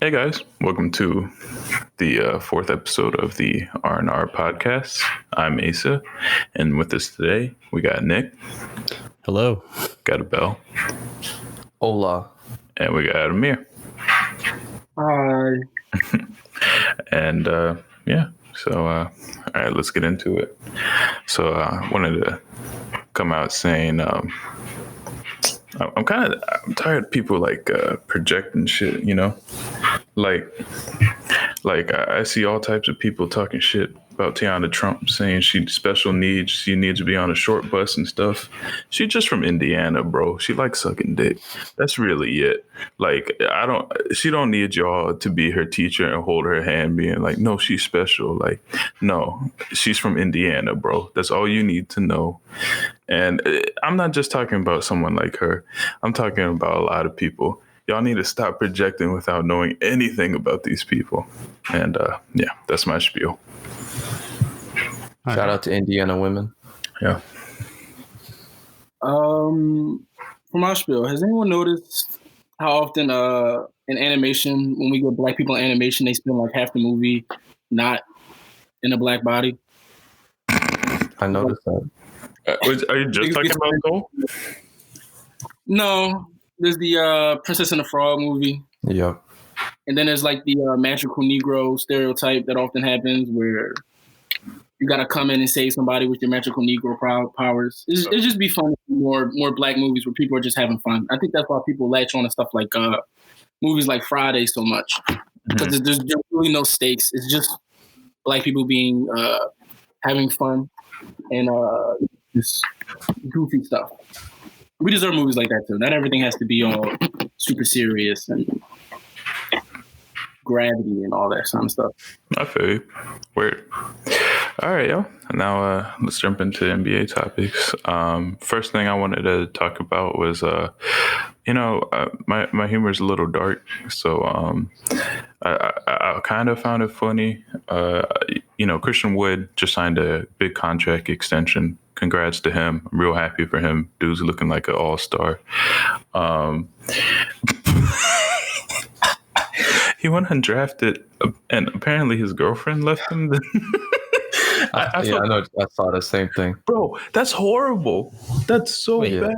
Hey guys, welcome to the fourth episode of the R&R podcast. I'm Asa, and with us today we got Nick. Hello. Got Abel. Hola. And we got Amir. Hi. And so all right, let's get into it. So I wanted to come out saying I'm tired of people projecting shit, you know? Like I see all types of people talking shit about Tiana Trump, saying she's special needs, she needs to be on a short bus and stuff. She's just from Indiana, bro. She likes sucking dick. That's really it. She don't need y'all to be her teacher and hold her hand being like, no, she's special. Like, no, she's from Indiana, bro. That's all you need to know. And I'm not just talking about someone like her. I'm talking about a lot of people. Y'all need to stop projecting without knowing anything about these people. And that's my spiel. Shout out to Indiana women. Yeah. For my spiel, has anyone noticed how often in animation, when we get black people in animation, they spend like half the movie not in a black body? I noticed that. Are you just talking about Cole? No. There's the Princess and the Frog movie. Yep. And then there's like the magical Negro stereotype that often happens where you got to come in and save somebody with your magical Negro powers. It just be fun to see more black movies where people are just having fun. I think that's why people latch on to stuff like movies like Friday so much. Because there's really no stakes. It's just black people being having fun and just goofy stuff. We deserve movies like that too. Not everything has to be all super serious and gravity and all that kind of stuff. I feel you. Weird. All right, yo. Now let's jump into NBA topics. First thing I wanted to talk about was, my humor is a little dark, so I kind of found it funny. Christian Wood just signed a big contract extension. Congrats to him. I'm real happy for him. Dude's looking like an all-star. He went undrafted, and apparently his girlfriend left him. I saw the same thing. Bro, that's horrible. That's so bad.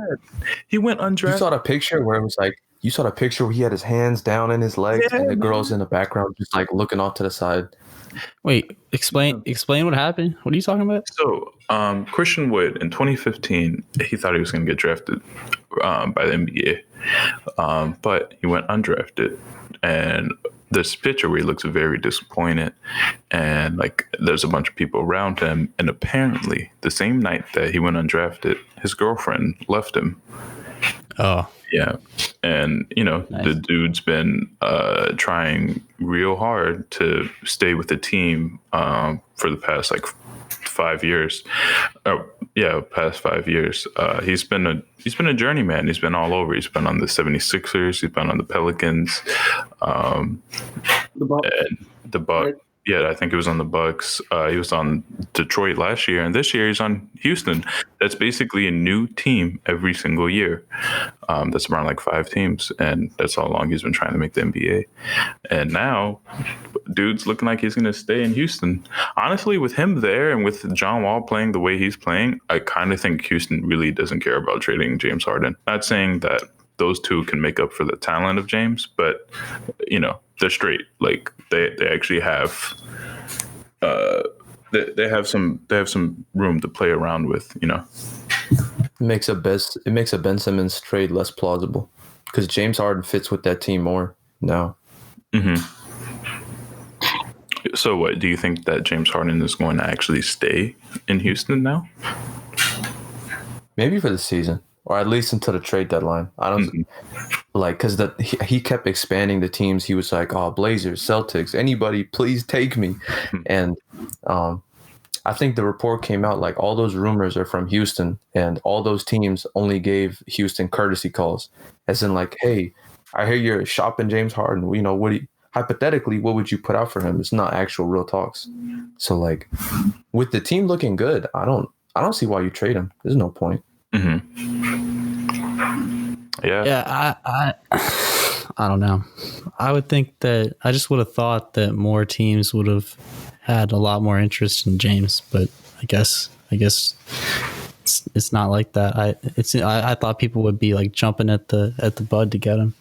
He went undrafted. You saw the picture where it was like, he had his hands down in his legs, and the girl's in the background just like looking off to the side. Wait, explain what happened. What are you talking about? So, Christian Wood in 2015, he thought he was going to get drafted by the NBA, but he went undrafted. And this picture where he looks very disappointed, and like there's a bunch of people around him, and apparently the same night that he went undrafted, his girlfriend left him. Oh. Yeah. And, nice. The dude's been trying real hard to stay with the team for the past 5 years. Past 5 years. He's been a journeyman. He's been all over. He's been on the 76ers. He's been on the Pelicans. The Bucks. Yeah, I think he was on the Bucks. He was on Detroit last year, and this year he's on Houston. That's basically a new team every single year. That's around 5 teams, and that's how long he's been trying to make the NBA. And now, dude's looking like he's going to stay in Houston. Honestly, with him there and with John Wall playing the way he's playing, I kind of think Houston really doesn't care about trading James Harden. Not saying that those two can make up for the talent of James, but they're straight. Like they actually have they have some room to play around with. It makes a Ben Simmons trade less plausible because James Harden fits with that team more now. Mm-hmm. So what do you think that James Harden is going to actually stay in Houston now? Maybe for the season. Or at least until the trade deadline. I don't because he kept expanding the teams. He was like, "Oh, Blazers, Celtics, anybody, please take me." And I think the report came out like all those rumors are from Houston, and all those teams only gave Houston courtesy calls, as in like, "Hey, I hear you're shopping James Harden. Hypothetically, what would you put out for him?" It's not actual real talks. So with the team looking good, I don't see why you trade him. There's no point. Mm-hmm. Yeah. Yeah, I don't know. I would think that I just would have thought that more teams would have had a lot more interest in James, but I guess it's not like that. I thought people would be like jumping at the bud to get him,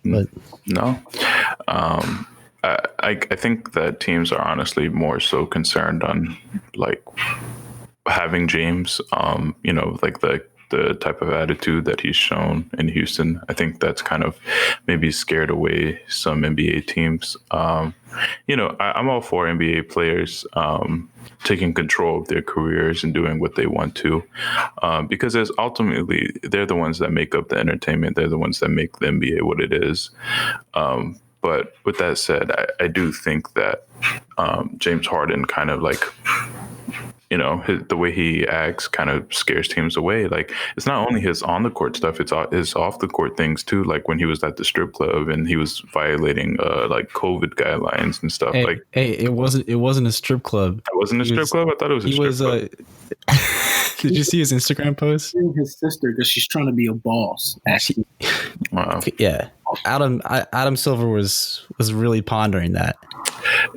but no. I think that teams are honestly more so concerned on like having James, like the type of attitude that he's shown in Houston. I think that's kind of maybe scared away some NBA teams. I'm all for NBA players taking control of their careers and doing what they want to, because ultimately they're the ones that make up the entertainment. They're the ones that make the NBA what it is. But with that said, I do think that James Harden kind of like, the way he acts kind of scares teams away. Like, it's not only his on the court stuff, it's his off the court things too. Like when he was at the strip club and he was violating like COVID guidelines and stuff. It wasn't a strip club. It wasn't a strip club? I thought it was a strip club. Did you see his Instagram post? His sister, because she's trying to be a boss. Actually, Wow. Yeah, Adam Silver was really pondering that.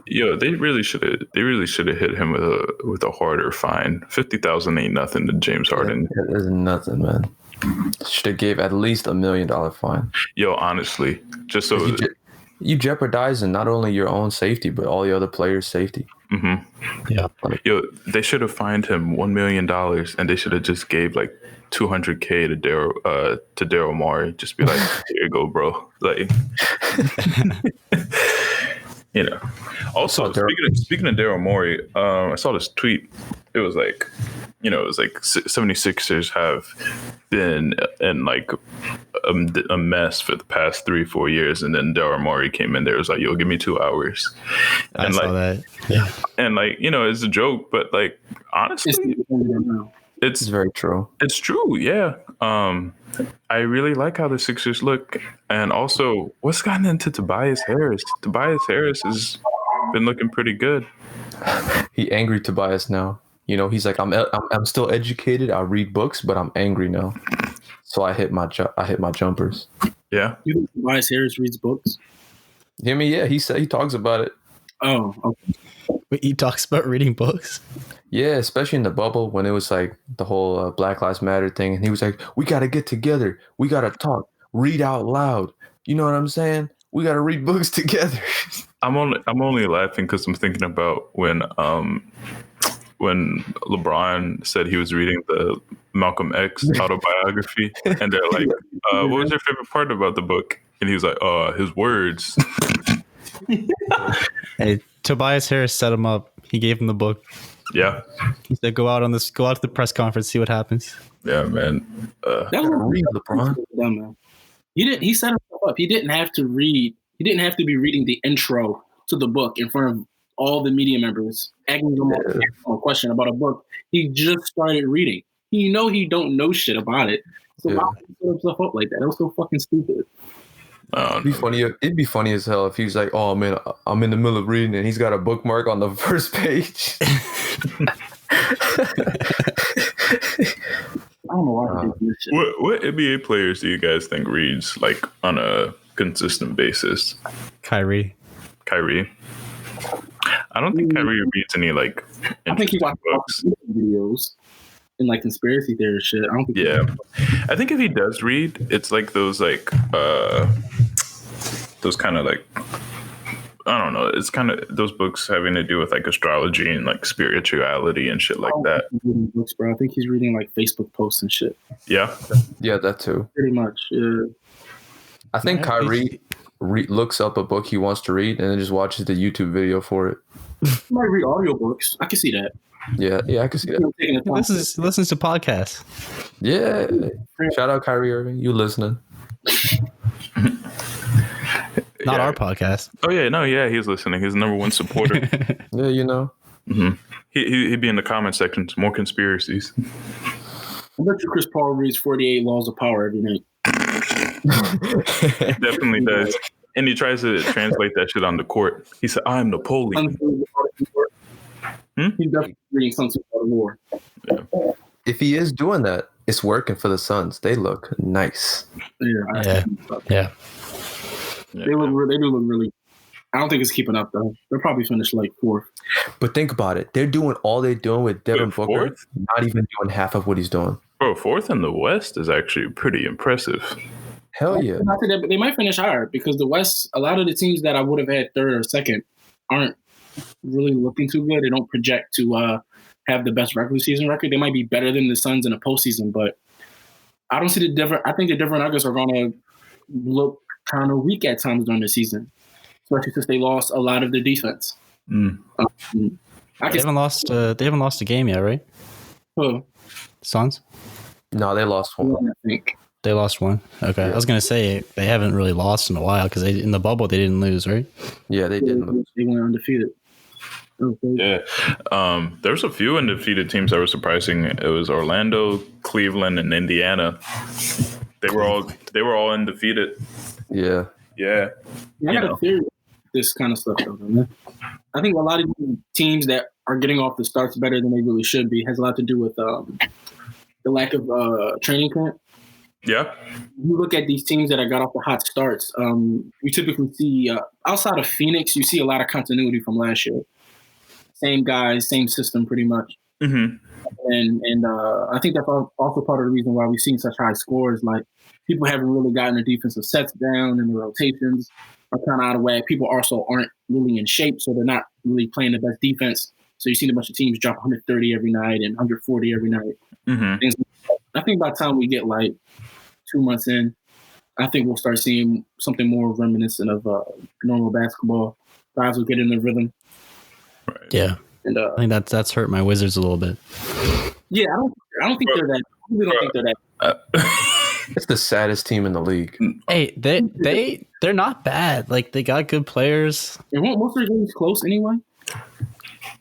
Yo, they really should have hit him with a harder fine. 50,000 ain't nothing to James Harden. It is nothing, man. Should have gave at least $1 million fine. Yo, honestly, just so you jeopardizing not only your own safety but all the other players' safety. Mm-hmm. Yeah. Yo, they should have fined him $1 million, and they should have just gave like $200K to Daryl Morey. Just be like, here you go, bro. Like, Also, speaking of Daryl Morey, I saw this tweet. It was like, 76ers have been in like a mess for the past 3-4 years, and then Daryl Morey came in there. It was like, yo, give me 2 hours. I saw that. Yeah. And like, it's a joke, but like, honestly, it's very true. It's true, yeah. I really like how the Sixers look, and also what's gotten into Tobias Harris. Tobias Harris has been looking pretty good. He angry Tobias now. He's like, I'm still educated. I read books, but I'm angry now. So I hit my jumpers. Yeah. You think Tobias Harris reads books? Yeah. He talks about it. Oh, okay. Wait, he talks about reading books? Yeah, especially in the bubble when it was like the whole Black Lives Matter thing, and he was like, "We got to get together. We got to talk. Read out loud. You know what I'm saying? We got to read books together." I'm only laughing because I'm thinking about when LeBron said he was reading the Malcolm X autobiography, and they're like, "What was your favorite part about the book?" And he was like, his words." Hey, Tobias Harris set him up. He gave him the book. Yeah. He said, go out to the press conference, see what happens. Yeah, man. That was read LeBron. Man. He set himself up. He didn't have to read. He didn't have to be reading the intro to the book in front of all the media members, asking them a question about a book. He just started reading. He don't know shit about it. So why would he set himself up like that? That was so fucking stupid. It'd be funny as hell if he was like, "Oh man, I'm in the middle of reading," and he's got a bookmark on the first page. I don't know why. What NBA players do you guys think reads like on a consistent basis? Kyrie. I don't think Kyrie reads any like. I think he watches videos and like conspiracy theory shit. I don't think. Yeah, I think if he does read, it's like those kind of like, I don't know. It's kind of those books having to do with like astrology and like spirituality and shit like that. Reading books, bro. I think he's reading like Facebook posts and shit. Yeah. Yeah, that too. Pretty much. Yeah. I think Kyrie looks up a book he wants to read and then just watches the YouTube video for it. He might read audiobooks. I can see that. Yeah, I can see that. He listens to podcasts. Yeah. Shout out Kyrie Irving. You listening? Not our podcast. Oh yeah, no, yeah, he's listening. He's the number one supporter. Yeah, Mm-hmm. He'd be in the comment section. More conspiracies. I bet you Chris Paul reads 48 Laws of Power every night. Definitely does. And he tries to translate that shit on the court. He said, "I'm Napoleon." He's definitely reading something about war. Yeah. If he is doing that, it's working for the Suns. They look nice. Yeah. They do look really. I don't think it's keeping up though. They'll probably finish like 4th. But think about it. They're doing all they're doing with Devin Booker, 4th? not even doing half of what he's doing. Bro, 4th in the West is actually pretty impressive. Hell yeah. They might finish higher because the West, a lot of the teams that I would have had 3rd or 2nd aren't really looking too good. They don't project to have the best regular season record. They might be better than the Suns in the postseason, but I don't see the different. I think the different Nuggets are going to look kind of weak at times during the season, especially since they lost a lot of their defense. They haven't lost a game yet, right? Suns? No, they lost one. I think they lost one. Okay, yeah. I was gonna say they haven't really lost in a while because in the bubble they didn't lose, right? Yeah, they didn't lose. They went undefeated. Yeah, there's a few undefeated teams that were surprising. It was Orlando, Cleveland, and Indiana. They were all undefeated. Yeah. I got a theory. This kind of stuff, man. I think a lot of teams that are getting off the starts better than they really should be has a lot to do with the lack of training camp. Yeah. You look at these teams that have got off the hot starts. You typically see outside of Phoenix, you see a lot of continuity from last year. Same guys, same system, pretty much. Mm-hmm. And I think that's also part of the reason why we've seen such high scores. Like people haven't really gotten their defensive sets down, and the rotations are kind of out of whack. People also aren't really in shape, so they're not really playing the best defense. So you've seen a bunch of teams drop 130 every night and 140 every night. Mm-hmm. I think by the time we get like 2 months in, I think we'll start seeing something more reminiscent of normal basketball. Guys will get in the rhythm. Right. Yeah, and I think that's hurt my Wizards a little bit. Yeah, I don't think they're that. I really don't think they're that. It's the saddest team in the league. Hey, they're not bad. Like they got good players. And weren't most of their games close anyway?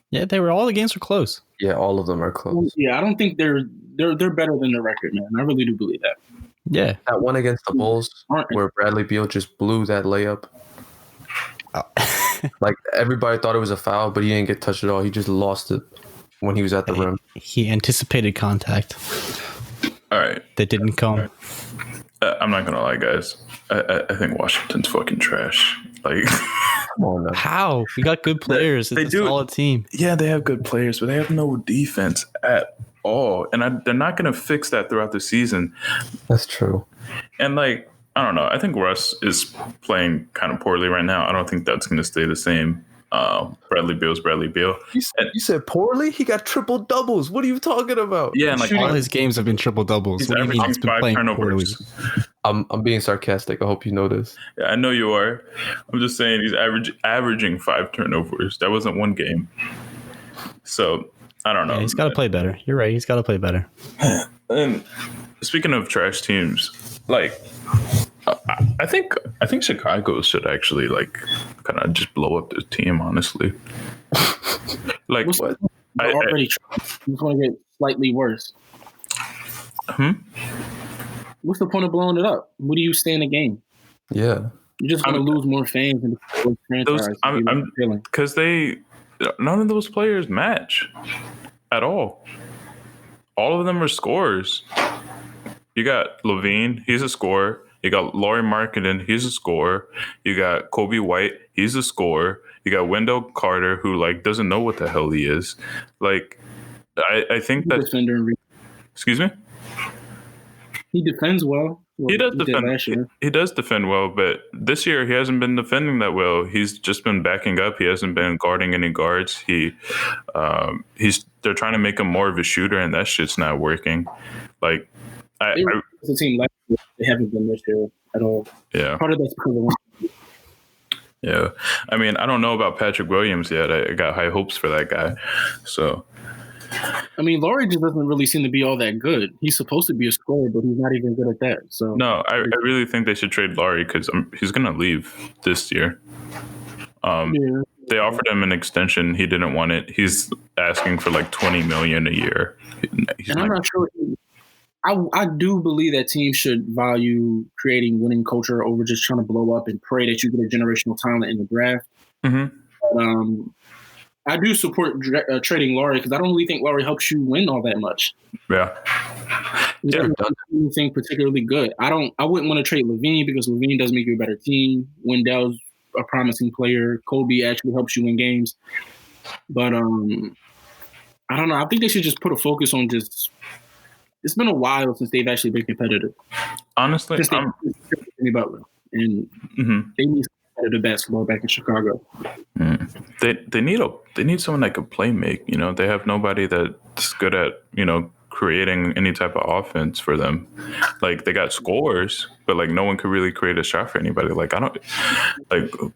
Yeah, all the games were close. Yeah, all of them are close. Yeah, I don't think they're better than their record, man. I really do believe that. Yeah, that one against the Bulls where Bradley Beal just blew that layup. Like everybody thought it was a foul, but he didn't get touched at all. He just lost it when he was at the rim. He anticipated contact. All right, that didn't come. I'm not gonna lie, guys. I think Washington's fucking trash. Like, come on, man. How? We got good players. It's a solid team. Yeah, they have good players, but they have no defense at all, and they're not gonna fix that throughout the season. That's true. And like, I don't know. I think Russ is playing kind of poorly right now. I don't think that's going to stay the same. Bradley Beal's Bradley Beal. You said poorly? He got triple doubles. What are you talking about? Yeah, and like all his games have been triple doubles. He's averaging 5 turnovers. I'm being sarcastic. I hope you know this. Yeah, I know you are. I'm just saying he's averaging 5 turnovers. That wasn't one game. So I don't know. Yeah, he's got to play better. You're right. He's got to play better. And speaking of trash teams, like. I think Chicago should actually like kind of just blow up this team, honestly. Like what? Already it's going to get slightly worse. What's the point of blowing it up? What do you stay in the game? Yeah, you're just going to lose more fans in the franchise. Because none of those players match at all. All of them are scorers. You got Levine, he's a scorer. You got Lauri Markkanen, he's a scorer. You got Kobe White, he's a scorer. You got Wendell Carter, who like doesn't know what the hell he is. Like, I think that. Excuse me. He defends well. He does defend. He does defend well, but this year he hasn't been defending that well. He's just been backing up. He hasn't been guarding any guards. They're trying to make him more of a shooter, and that shit's not working. Like, it's a team like they haven't been this year at all. Yeah, part of that's because of. Yeah, I mean, I don't know about Patrick Williams yet. I got high hopes for that guy. So, I mean, Lauri just doesn't really seem to be all that good. He's supposed to be a scorer, but he's not even good at that. So, no, I really think they should trade Lauri because he's going to leave this year. They offered him an extension. He didn't want it. He's asking for like $20 million a year. I'm not sure. I do believe that teams should value creating winning culture over just trying to blow up and pray that you get a generational talent in the draft. Mm-hmm. But, I do support trading Lauri because I don't really think Lauri helps you win all that much. Yeah. Yeah, anything particularly good. I wouldn't want to trade Levine because Levine does make you a better team. Wendell's a promising player. Kobe actually helps you win games. But I don't know. I think they should just put a focus on just. It's been a while since they've actually been competitive. Honestly, since they Butler, and they need competitive basketball back in Chicago. They need someone that could play make. You know, they have nobody that's good at creating any type of offense for them. Like they got scores, but like no one could really create a shot for anybody. Like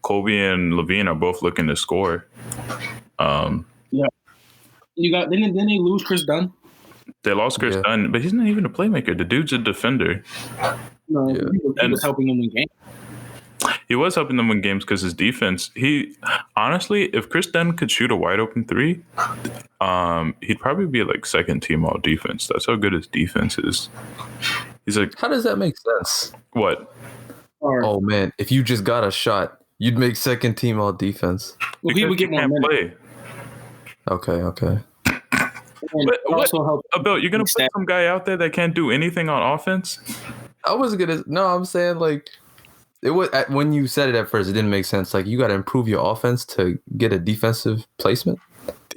Kobe and Levine are both looking to score. Yeah, then they lose Chris Dunn. They lost Chris Dunn, but he's not even a playmaker. The dude's a defender. No, he was helping them win games. He was helping them win games because his defense. Honestly, if Chris Dunn could shoot a wide open three, he'd probably be like second team all defense. That's how good his defense is. He's like, how does that make sense? What? Oh man, if you just got a shot, you'd make second team all defense. Well, he would get more minutes. Okay. Bill, you're gonna put some guy out there that can't do anything on offense? I'm saying like it was when you said it at first, it didn't make sense. Like you got to improve your offense to get a defensive placement.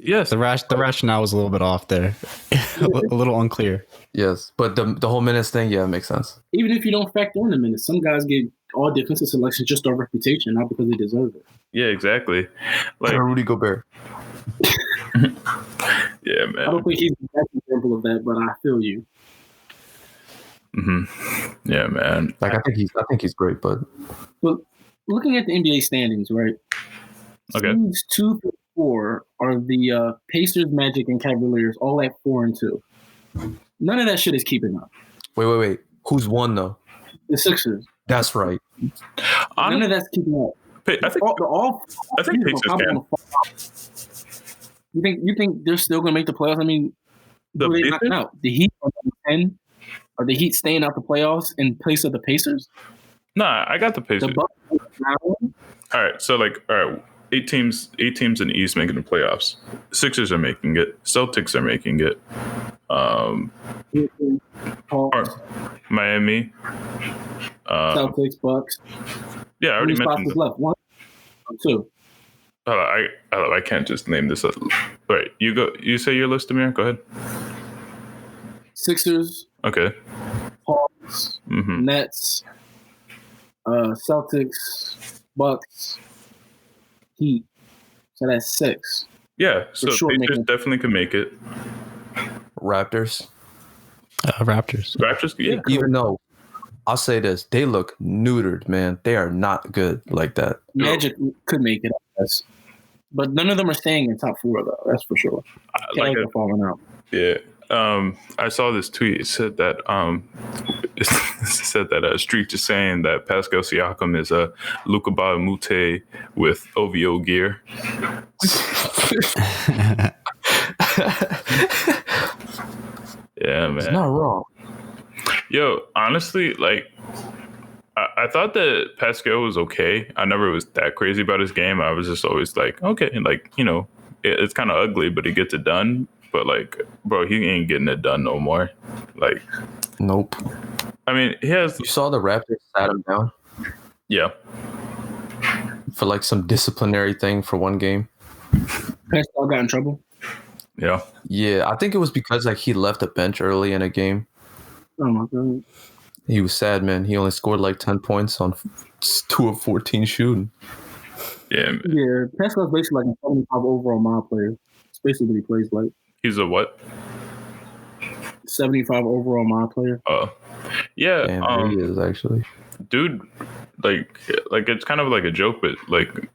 Yes, the rationale was a little bit off there, a little unclear. Yes, but the whole minutes thing, it makes sense. Even if you don't factor in the minutes, some guys get all defensive selections just on reputation, not because they deserve it. Yeah, exactly. Like Rudy Gobert. Yeah, man. I don't think he's the best example of that, but I feel you. Yeah, man. Like I think he's great, but looking at the NBA standings, right? Okay. Seeds 2 through 4 are the Pacers, Magic, and Cavaliers, all at 4 and 2. None of that shit is keeping up. Wait. Who's won though? The Sixers. That's right. None of that's keeping up. I think Pacers can. You think they're still gonna make the playoffs? I mean, they knocked out the Heat are 10. Are the Heat staying out the playoffs in place of the Pacers? Nah, I got the Pacers. The Bucks all right, so eight teams in the East making the playoffs. Sixers are making it. Celtics are making it. Miami. Celtics, Bucks. Yeah, I already mentioned. Spots left? 1 or 2. I can't just name this. Right, you go. You say your list, Amir. Go ahead. Sixers. Okay. Hawks. Nets. Celtics. Bucks. Heat. So that's 6. Yeah, so Pacers definitely can make it. Raptors. Raptors. Yeah. Even though I'll say this, they look neutered, man. They are not good like that. Magic could make it, I guess. But none of them are staying in top 4, though. That's for sure. Falling out. Yeah. I saw this tweet. It said that Street is saying that Pascal Siakam is a Luka Mute with OVO gear. Yeah, man. It's not wrong. Yo, honestly, I thought that Pascal was okay. I never was that crazy about his game. I was just always like, okay, it's kind of ugly, but he gets it done. But bro, he ain't getting it done no more. Nope. I mean, he has. You saw the Raptors sat him down? Yeah. For some disciplinary thing for one game. Pascal got in trouble. Yeah. Yeah, I think it was because he left the bench early in a game. Oh my god. He was sad, man. He only scored 10 points on 2 of 14 shooting. Yeah. Man. Yeah, Pascal's basically a 75 overall mile player. It's basically what he plays like. He's a what? 75 overall mile player. Oh. Yeah. Damn, he is actually. Dude, it's kind of like a joke, but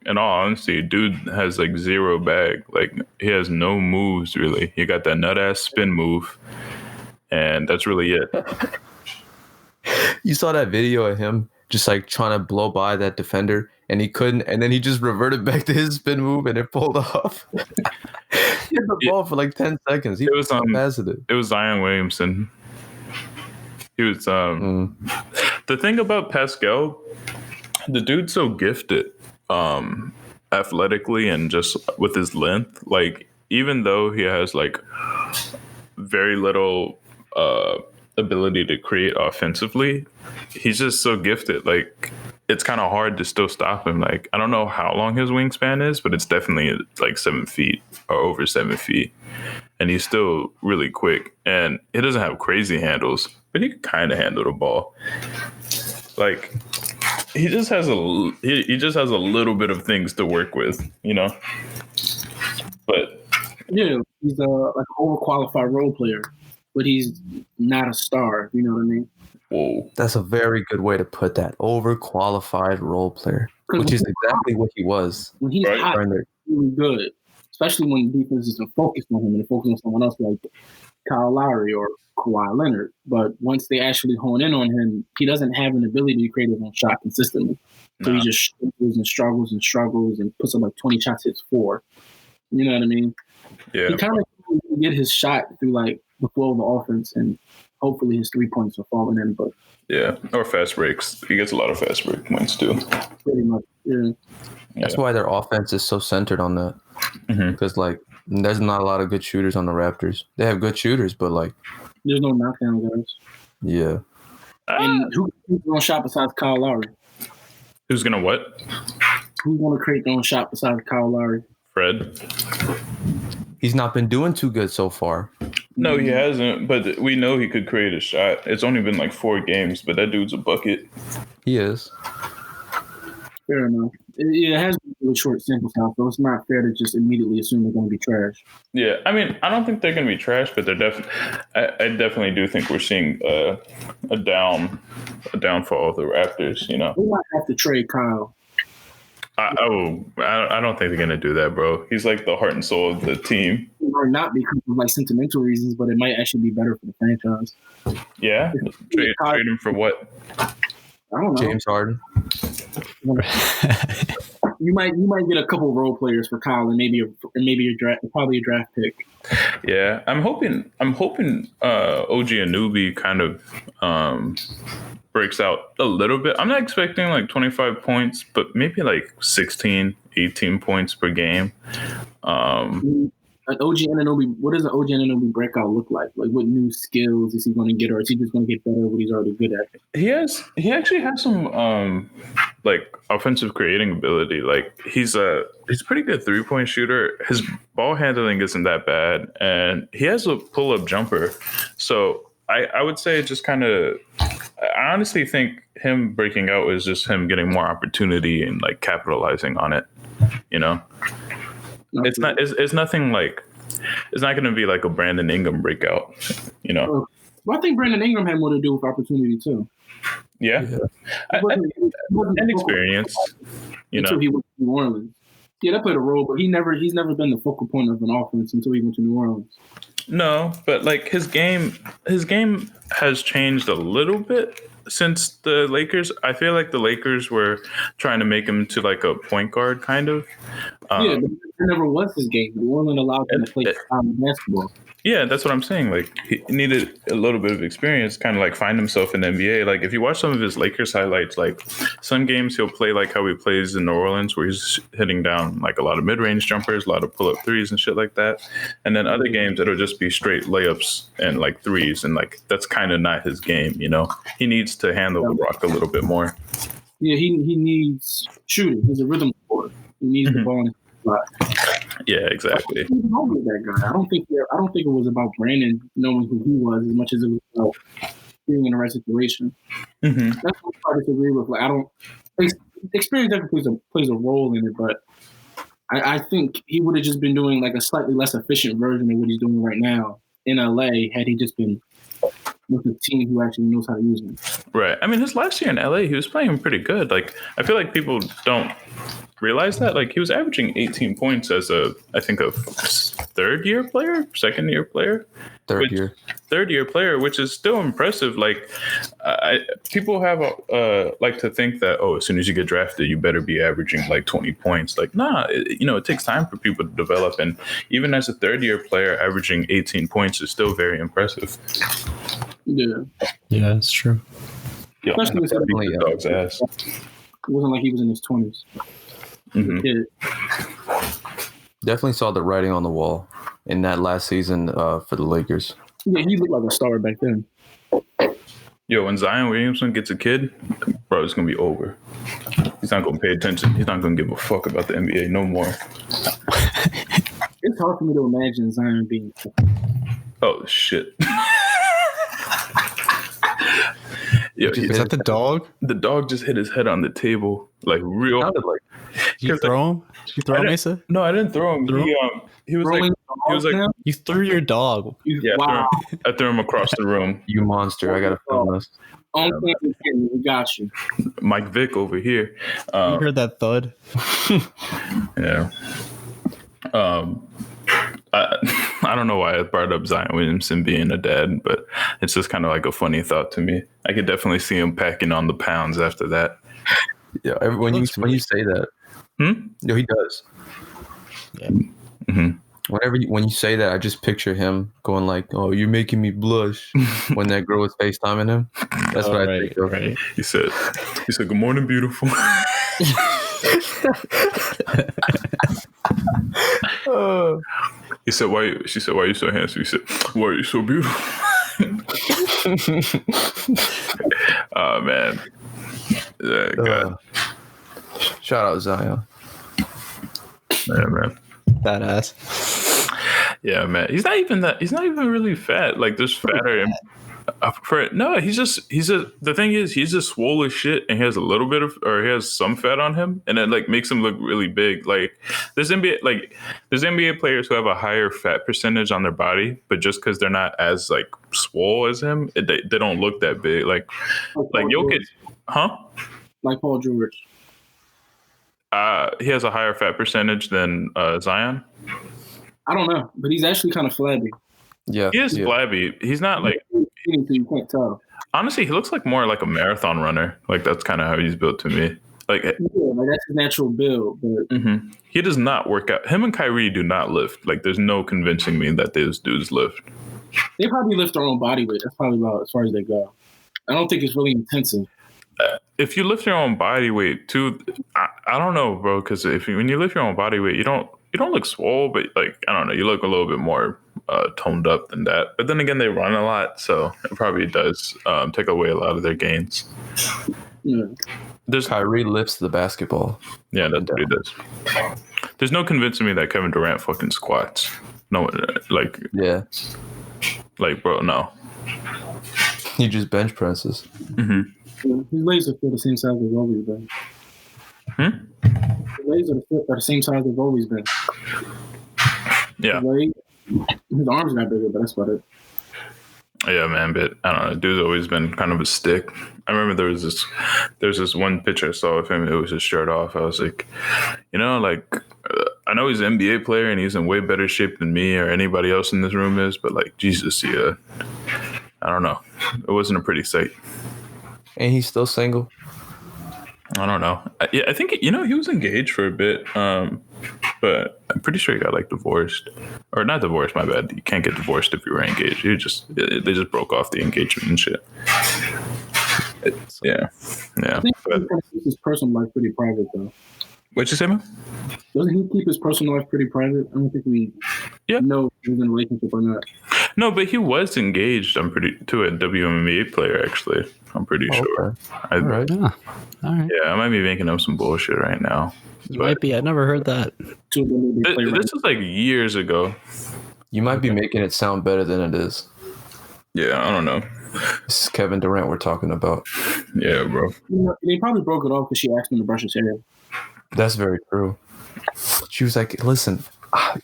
in all honesty, dude has 0 bag. He has no moves really. He got that nut ass spin move, and that's really it. You saw that video of him just trying to blow by that defender, and he couldn't, and then he just reverted back to his spin move, and it pulled off. He hit the ball for 10 seconds. It was Zion Williamson. He was the thing about Pascal, the dude's so gifted athletically and just with his length. Even though he has very little ability to create offensively, he's just so gifted. Like, it's kind of hard to still stop him. Like, I don't know how long his wingspan is, but it's definitely like 7 feet or over 7 feet. And he's still really quick. And he doesn't have crazy handles, but he can kind of handle the ball. Like, he just has a little bit of things to work with, you know. But yeah, he's like an overqualified role player, but he's not a star. You know what I mean? whoa, That's a very good way to put that. Overqualified role player, which is exactly what he was. When he's Right. hot, he's really good, especially when defense isn't focused on him and focused on someone else like Kyle Lowry or Kawhi Leonard. But once they actually hone in on him, he doesn't have an ability to create his own shot consistently. So he just struggles and puts up like 20 shots, hits 4. You know what I mean? yeah, He kind of get his shot through like the flow of the offense, and hopefully his 3 points are falling in. But yeah, or fast breaks. He gets a lot of fast break points too. pretty much, yeah. That's why their offense is so centered on that. Because like, there's not a lot of good shooters on the Raptors. They have good shooters, but like, There's no knockdown guys. yeah, And who's going to shot besides Kyle Lowry? Who's gonna what? Who's going to create their own shot besides Kyle Lowry? Fred? he's not been doing too good so far. No, he hasn't. But we know he could create a shot. It's only been like 4 games, but that dude's a bucket. He is. Fair enough. It has been a really short sample size, so it's not fair to just immediately assume they're going to be trash. Yeah, I mean, I don't think they're gonna be trash, but they're definitely. I definitely do think we're seeing a downfall of the Raptors. You know, We might have to trade Kyle. I don't think they're gonna do that, bro. He's like the heart and soul of the team. Or not because of like sentimental reasons, but it might actually be better for the franchise. Yeah, trade him for what? I don't know. James Harden. You might get a couple role players for Kyle and maybe a draft, probably a draft pick. Yeah, I'm hoping OG Anunoby kind of breaks out a little bit. I'm not expecting like 25 points, but maybe like 16, 18 points per game. An OG Anunoby, what does an OG Anunoby breakout look like? Like, what new skills is he going to get, or is he just going to get better at what he's already good at? He actually has some like offensive creating ability. Like he's a pretty good 3-point shooter. His ball handling isn't that bad, and he has a pull up jumper. So I would say just kind of. I honestly think him breaking out is just him getting more opportunity and like capitalizing on it. You know. It's not. It's nothing like. It's not going to be like a Brandon Ingram breakout, you know. Well, I think Brandon Ingram had more to do with opportunity too. Yeah. And experience, you know. Until he went to New Orleans. Yeah, that played a role, but he's never been the focal point of an offense until he went to New Orleans. No, but like his game has changed a little bit since the Lakers. I feel like the Lakers were trying to make him to like a point guard kind of. Yeah, but it never was his game. New Orleans allowed him to play basketball. Yeah, that's what I'm saying. Like he needed a little bit of experience, kind of like find himself in the NBA. Like if you watch some of his Lakers highlights, like some games he'll play like how he plays in New Orleans, where he's hitting down like a lot of mid-range jumpers, a lot of pull-up threes and shit like that. And then other games it'll just be straight layups and like threes, and like that's kind of not his game. You know, he needs to handle the rock a little bit more. Yeah, he needs shooting. He's a rhythm scorer. He needs the ball in his spot. Yeah, exactly. That guy. I don't think it was about Brandon knowing who he was as much as it was about being in the right situation. Mm-hmm. That's what I disagree with. Like, I don't experience definitely plays a role in it, but I think he would have just been doing like a slightly less efficient version of what he's doing right now in LA had he just been with a team who actually knows how to use him. Right. I mean, his last year in LA, he was playing pretty good. Like, I feel like people don't realize that. Like, he was averaging 18 points as I think a second year player. Third year player, which is still impressive. Like, people have like to think that, oh, as soon as you get drafted, you better be averaging like 20 points. Like, nah, it takes time for people to develop. And even as a third year player, averaging 18 points is still very impressive. Yeah, that's true. Yeah, especially with the dog's ass. It wasn't like he was in his 20s. Mm-hmm. Definitely saw the writing on the wall in that last season for the Lakers. Yeah, he looked like a star back then. Yo, when Zion Williamson gets a kid, bro, it's gonna be over. He's not gonna pay attention. He's not gonna give a fuck about the NBA no more. It's hard for me to imagine Zion being. Oh shit. Yo, Is that the dog? The dog just hit his head on the table, like real. Sounded like Did you throw him? Did you throw him, Asa? No, I didn't throw him. He was like, you threw your dog. Yeah, Wow. I threw him across the room. you monster. I gotta film this. We got you. Mike Vick over here. You heard that thud? Yeah. I don't know why I brought up Zion Williamson being a dad, but it's just kind of like a funny thought to me. I could definitely see him packing on the pounds after that. Yeah, when you say that, no, he does. Yeah. Mm-hmm. When you say that, I just picture him going like, "Oh, you're making me blush." When that girl was FaceTiming him, that's what I think of. Right. He said, "Good morning, beautiful." He said, "Why?" She said, "Why are you so handsome?" He said, "Why are you so beautiful?" Oh man. Yeah, God. Shout out Zion. Yeah, man. Badass. Yeah, man. He's not even really fat. Like there's fatter. The thing is, he's just swole as shit, and he has he has some fat on him, and it like makes him look really big. Like there's NBA players who have a higher fat percentage on their body, but just because they're not as like swole as him, they don't look that big. Like Jokic, huh? Like Paul George. He has a higher fat percentage than Zion. I don't know, but he's actually kind of flabby. Yeah, he is flabby. He's not like. You can't tell. Honestly, he looks like more like a marathon runner. Like that's kind of how he's built to me. Like that's his natural build. But he does not work out. Him and Kyrie do not lift. Like there's no convincing me that those dudes lift. They probably lift their own body weight. That's probably about as far as they go. I don't think it's really intensive. If you lift your own body weight too, I don't know, bro. Because when you lift your own body weight, you don't look swole, but like I don't know, you look a little bit more toned up than that. But then again, they run a lot, so it probably does take away a lot of their gains. Yeah. Kyrie lifts the basketball. Yeah, that's what he does. There's no convincing me that Kevin Durant fucking squats. No, like bro, no. He just bench presses. Mm-hmm. Yeah, his legs are the same size they've always been. His legs are the same size they've always been. Yeah. His arms got bigger, but that's about it. Yeah, man, but I don't know. Dude's always been kind of a stick. I remember there's this one picture I saw of him. It was his shirt off. I was like, I know he's an NBA player and he's in way better shape than me or anybody else in this room is, but like, Jesus, yeah, I don't know. It wasn't a pretty sight. And he's still single. I don't know. I think he was engaged for a bit, but I'm pretty sure he got like divorced, or not divorced. My bad. You can't get divorced if you were engaged. They just broke off the engagement and shit. Yeah. I think he keeps his personal life pretty private, though. What'd you say, man? Doesn't he keep his personal life pretty private? I don't think we know if he's in a relationship or not. No, but he was engaged. To a WNBA player, actually. I'm pretty sure. All right. All right. Yeah, I might be making up some bullshit right now. You might be. I never heard that. This was like years ago. You might be making it sound better than it is. Yeah, I don't know. This is Kevin Durant we're talking about. Yeah, bro. They probably broke it off because she asked him to brush his hair. That's very true. She was like, listen,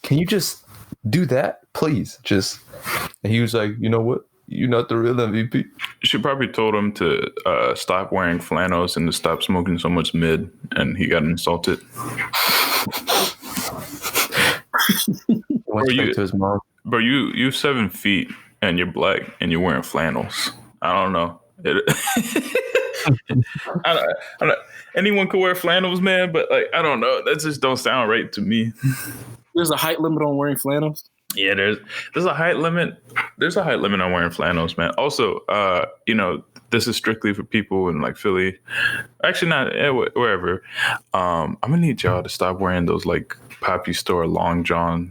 can you just do that, please? And he was like, you know what? You're not the real MVP. She probably told him to stop wearing flannels and to stop smoking so much mid, and he got insulted. Went straight to his mom. Bro, you're 7 feet and you're black and you're wearing flannels. I don't know. I don't, anyone could wear flannels, man, but like I don't know. That just don't sound right to me. There's a height limit on wearing flannels. Yeah, there's a height limit. There's a height limit on wearing flannels, man. Also, this is strictly for people in like Philly. Actually, not wherever. I'm gonna need y'all to stop wearing those like Poppy Store long john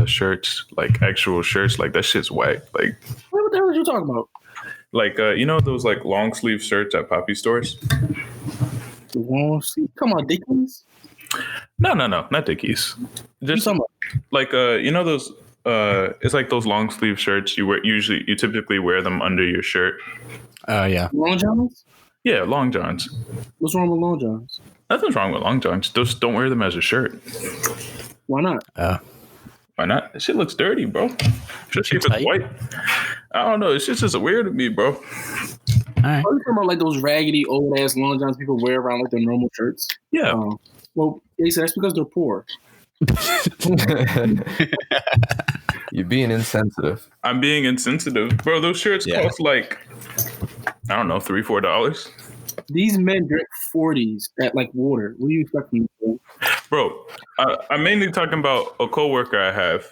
shirts, like actual shirts. Like that shit's whack. Like what the hell are you talking about? Like you know those like long sleeve shirts at poppy stores? The long sleeve. Come on, Dickies. No, not Dickies. Just like you know those it's like those long sleeve shirts you typically wear them under your shirt. Oh yeah. Long johns? Yeah, long johns. What's wrong with long johns? Nothing's wrong with long johns. Just don't wear them as a shirt. Why not? Why not? That shit looks dirty, bro. Especially if it's tight? white. I don't know. It's just weird to me, bro. All right. Are you talking about like those raggedy old ass long johns people wear around like their normal shirts? Yeah. Well, they say that's because they're poor. You're being insensitive. I'm being insensitive, bro. Those shirts cost like I don't know, $3-4. These men drink 40s at like water. What do you expect them to do? Bro, I'm mainly talking about a coworker I have.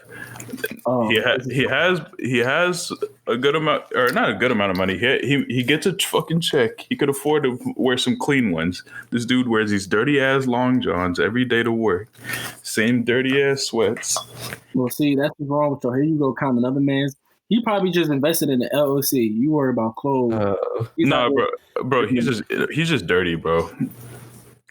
Oh, He has a good amount, or not a good amount of money. He gets a fucking check. He could afford to wear some clean ones. This dude wears these dirty ass long johns every day to work. Same dirty ass sweats. well, see, that's what's wrong with y'all. Here you go, comment another man's. He probably just invested in the LLC. You worry about clothes. No, bro, he's just dirty, bro.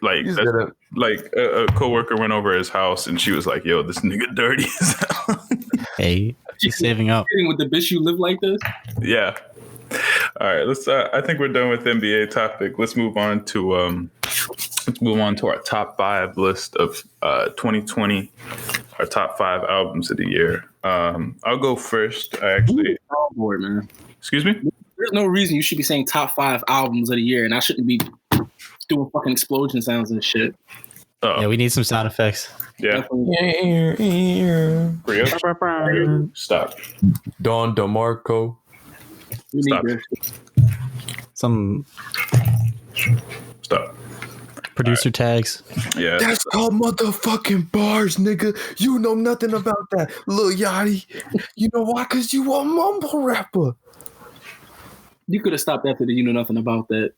Like a coworker went over his house and she was like, "Yo, this nigga dirty as hell." Hey, she's saving up. With the bitch you live like this? Yeah. All right, let's. I think we're done with NBA topic. Let's move on to our top 5 list of 2020. Our top 5 albums of the year. I'll go first. I actually. Board, man. Excuse me. There's no reason you should be saying top 5 albums of the year, and I shouldn't be doing fucking explosion sounds and shit. Oh. Yeah, we need some sound effects. Yeah. Stop. Don DeMarco. Stop. Some Stop. producer tags. Yeah. That's called motherfucking bars, nigga. You know nothing about that, Lil Yachty. You know why? Because you a mumble rapper. You could have stopped after the you know nothing about that.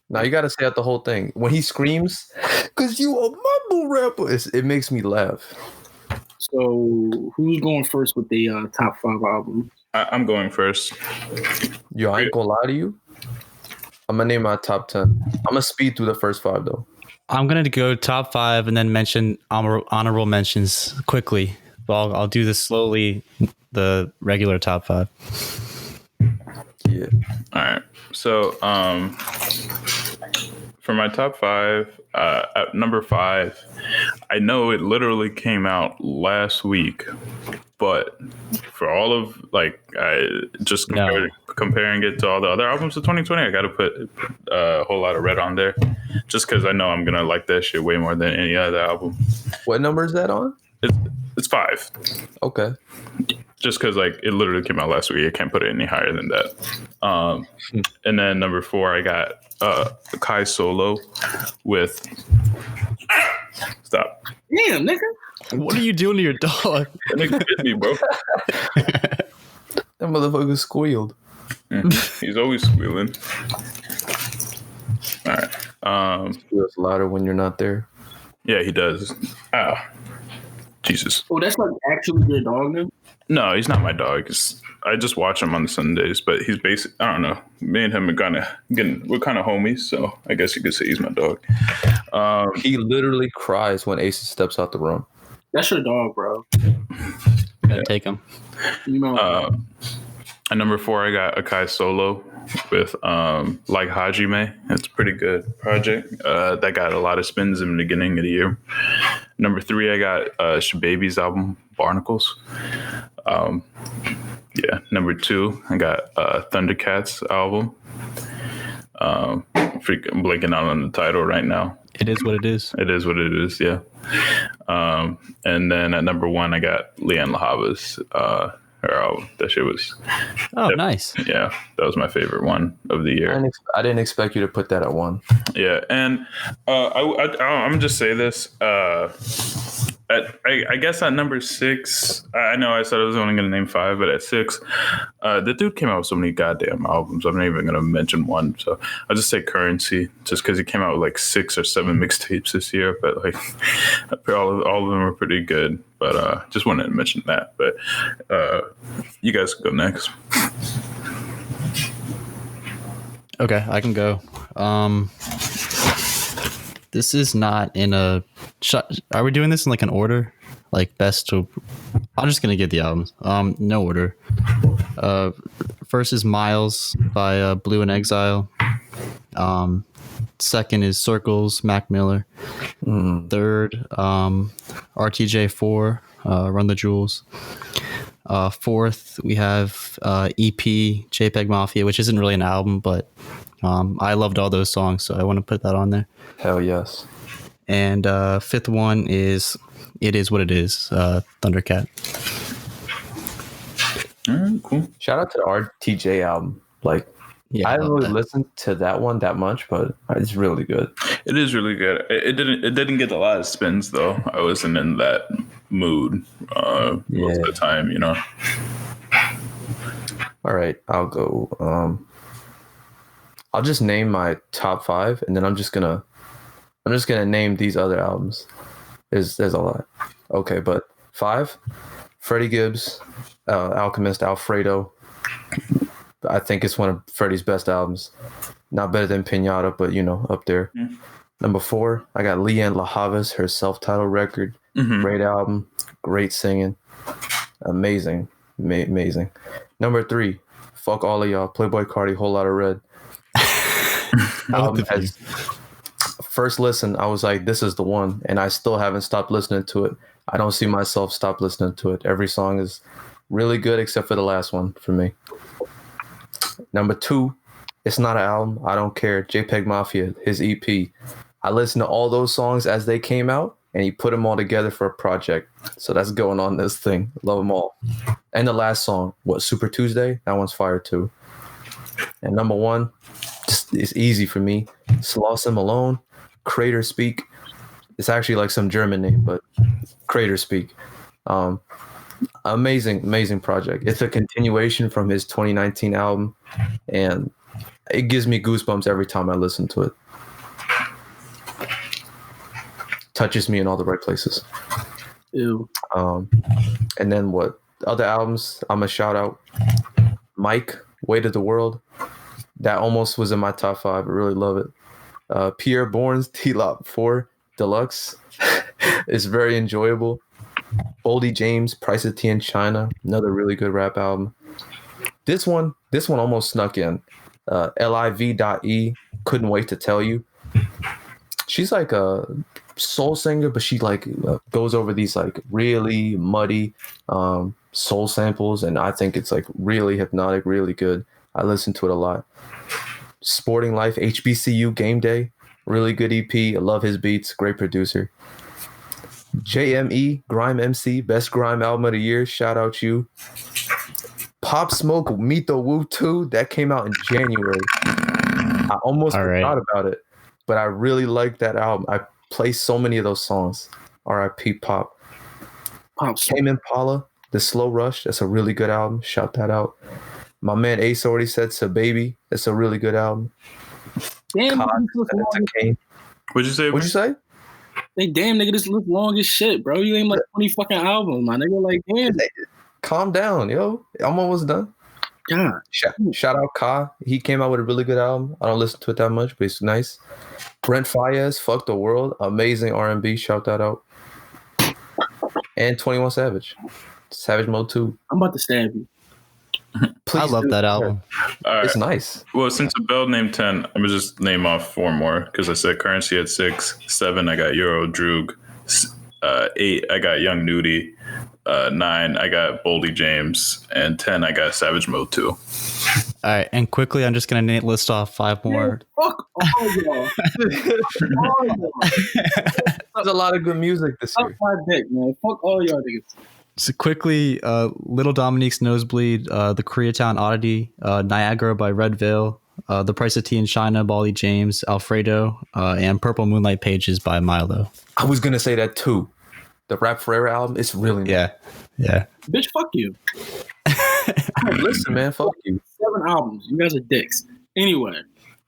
Now you got to say out the whole thing. When he screams, because you a mumble rapper, it makes me laugh. So who's going first with the top 5 albums? I'm going first. Yo, I ain't gonna lie to you. I'm gonna name my top 10. I'm gonna speed through the first 5 though. I'm gonna go top 5 and then mention honorable mentions quickly. But I'll do this slowly. The regular top 5. Yeah. All right. So, for my top 5, at number 5, I know it literally came out last week, but for all of comparing it to all the other albums of 2020, I got to put a whole lot of Red on there, just because I know I'm gonna like that shit way more than any other album. What number is that on? It's 5. Okay. Just because it literally came out last week, I can't put it any higher than that. And then number 4, I got Kai Solo with. Stop. Damn, nigga. What are you doing to your dog? That nigga bit me, bro. That motherfucker squealed. He's always squealing. All right. Squeals louder when you're not there. Yeah, he does. Oh, Jesus. Oh, that's like actually your dog now? No, he's not my dog. I just watch him on the Sundays, but he's basic. I don't know. Me and him are we're kind of homies, so I guess you could say he's my dog. He literally cries when Ace steps out the room. That's your dog, bro. Gotta take him. You know. At number 4, I got Akai Solo with Like Hajime. It's a pretty good project. That got a lot of spins in the beginning of the year. Number 3, I got Shababy's album, Barnacles. Number 2, I got Thundercats album. I'm blanking out on the title right now. It is what it is. It is what it is, yeah. And then at number 1, I got Leanne LaHava's her album. That shit was... Nice. Yeah, that was my favorite one of the year. I didn't expect you to put that at 1. Yeah, and I'm just say this. I guess at number 6, I know I said I was only going to name 5, but at 6, the dude came out with so many goddamn albums. I'm not even going to mention one. So I'll just say Currency, just because he came out with like 6 or 7 mixtapes this year. But all of them were pretty good. But just wanted to mention that. But you guys can go next. Okay, I can go. This is not in a. Are we doing this in like an order? Like best to. I'm just gonna get the albums. No order. First is Miles by Blue and Exile. Second is Circles, Mac Miller. Third, RTJ4, Run the Jewels. Fourth, we have EP, JPEG Mafia, which isn't really an album, but I loved all those songs, so I want to put that on there. Hell yes. And fifth one is It Is What It Is, Thundercat. All right, cool. Shout out to the RTJ album. Like, Yeah, I haven't really that. listened to that one that much, but it's really good. It is really good. It didn't get a lot of spins though. I wasn't in that mood most of the time, you know. All right, I'll go. I'll just name my top 5, and then I'm just gonna name these other albums. There's a lot. Okay, but 5, Freddie Gibbs, Alchemist, Alfredo. I think it's one of Freddie's best albums. Not better than Pinata, but up there. Mm. Number 4, I got Leanne LaHavas, her self-titled record. Mm-hmm. Great album, great singing, amazing. Number 3, fuck all of y'all, Playboy Cardi, Whole Lotta Red. First listen, I was like, this is the one, and I still haven't stopped listening to it. I don't see myself stop listening to it. Every song is really good except for the last one for me. Number 2, it's not an album. I don't care. JPEG Mafia, his EP. I listened to all those songs as they came out, and he put them all together for a project. So that's going on this thing. Love them all. And the last song, Super Tuesday? That one's fire too. And number 1, it's easy for me. Sloss and Malone, Crater Speak. It's actually like some German name, but Crater Speak. Amazing project. It's a continuation from his 2019 album, and it gives me goosebumps every time I listen to it. Touches me in all the right places. Ew. And then other albums I'm gonna shout out. Mike, Weight of the World. That almost was in my top 5. I really love it. Pierre Bourne's R&R 4 Deluxe is very enjoyable. Boldy James, Price of Tea in China, another really good rap album. This one almost snuck in. Liv.E, Couldn't Wait to Tell You. She's like a soul singer, but she like goes over these like really muddy soul samples, and I think it's like really hypnotic, really good. I listen to it a lot. Sporting Life, HBCU Game Day, really good EP. I love his beats, great producer. JME, Grime MC, best grime album of the year. Shout out you. Pop Smoke, Mito Wu 2, that came out in January. I almost forgot about it, but I really like that album. I play so many of those songs. R.I.P. Pop. Tame Impala, The Slow Rush, that's a really good album. Shout that out. My man Ace already said So Baby, that's a really good album. Damn, What'd you say? Like, damn, nigga, this look long as shit, bro. You ain't like 20 fucking albums, my nigga. Like, damn. Calm down, yo. I'm almost done. God. Shout out Ka. He came out with a really good album. I don't listen to it that much, but it's nice. Brent Faiyaz, Fuck the World. Amazing R&B. Shout that out. And 21 Savage. Savage Mode 2. I'm about to stab you. I love that album. Right. It's nice. Well, since the Bell named 10, I'm going to just name off 4 more because I said Currency at 6. 7, I got Euro Droog. 8, I got Young Nudie. 9, I got Boldy James. And 10, I got Savage Mode 2. All right, and quickly, I'm just going to list off 5 more. Fuck all y'all. There's a lot of good music this year. Fuck my dick, man. Fuck all y'all niggas. So quickly, Little Dominique's Nosebleed, The Koreatown Oddity, Niagara by Red Veil, The Price of Tea in China, Boldy James, Alfredo, and Purple Moonlight Pages by Milo. I was going to say that too. The Rap Forever album, it's really nice. Yeah. Bitch, fuck you. Listen, man, fuck you. 7 albums. You guys are dicks. Anyway.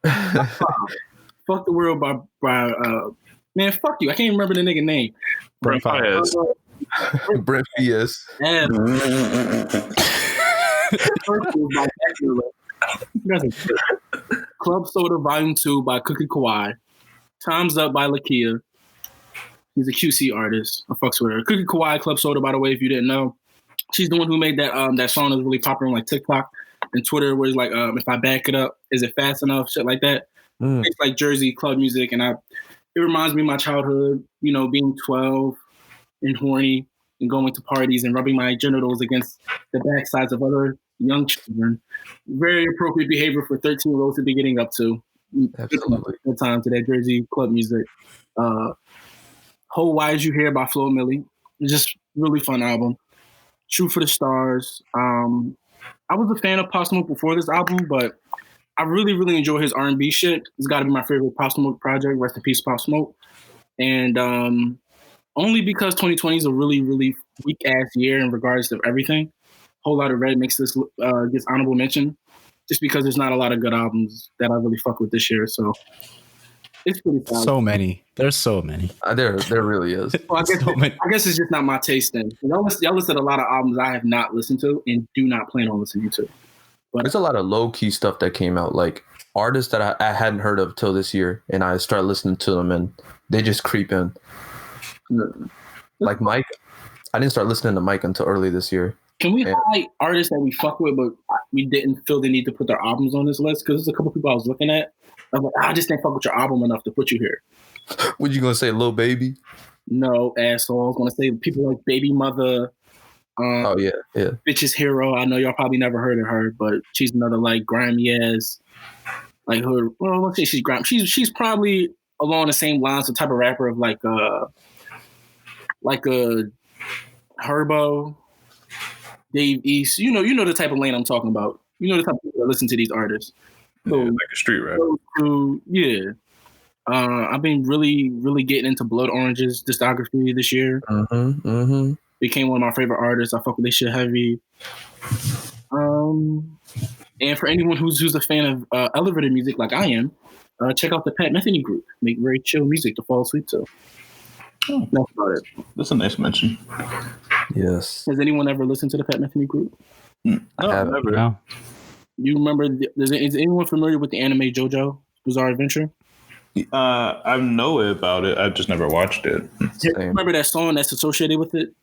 Fuck the World by man, fuck you. I can't remember the nigga name. Brent Faiyaz. Brent Faiyaz. Yeah. First was by Mac Miller. You guys are dicks. Club Soda Volume 2 by Cookie Kawhi. Time's Up by Lakia. She's a QC artist. I fucks with her. Cookie Kawhi, Club Soda, by the way, if you didn't know. She's the one who made that song that's really popular on like TikTok and Twitter, where it's like, if I back it up, is it fast enough? Shit like that. It's like Jersey club music, and it reminds me of my childhood, you know, being 12 and horny and going to parties and rubbing my genitals against the backsides of other young children. Very appropriate behavior for 13-year-olds to be getting up to. Absolutely. Good time to that Jersey club music. Whole Why Is You Here by Flo Milli. It's just really fun album. Shoot for the Stars. I was a fan of Pop Smoke before this album, but I really, really enjoy his R&B shit. It's got to be my favorite Pop Smoke project. Rest in peace, Pop Smoke. And only because 2020 is a really, really weak-ass year in regards to everything. Whole Lot of Red makes this gets honorable mention just because there's not a lot of good albums that I really fuck with this year. So it's pretty fun. So many. There's so many. There really is. Well, I guess it's just not my taste then. Y'all listed a lot of albums I have not listened to and do not plan on listening to. But there's a lot of low-key stuff that came out, like artists that I hadn't heard of till this year, and I started listening to them, and they just creep in. Like Mike, I didn't start listening to Mike until early this year. Can we highlight artists that we fuck with, but we didn't feel the need to put their albums on this list? Because there's a couple people I was looking at. I'm like, I just didn't fuck with your album enough to put you here. What you gonna say, Lil Baby? No, asshole. I was gonna say people like Baby Mother. Oh yeah. Bitch's Hero. I know y'all probably never heard of her, but she's another like grimy ass, like her. Well, let's say she's grimy. She's probably along the same lines, the type of rapper of like a Herbo, Dave East. You know the type of lane I'm talking about. You know the type of people that listen to these artists. So, like a street rap. Yeah. I've been really, really getting into Blood Orange's discography this year. Became one of my favorite artists. I fuck with this shit heavy. And for anyone who's a fan of elevator music like I am, check out the Pat Metheny group. Make very chill music to fall asleep to. Oh, that's about it. That's a nice mention. Yes. Has anyone ever listened to the Pat Metheny group? No, never. No. You remember? Is anyone familiar with the anime JoJo Bizarre Adventure? I know about it. I've just never watched it. Remember that song that's associated with it?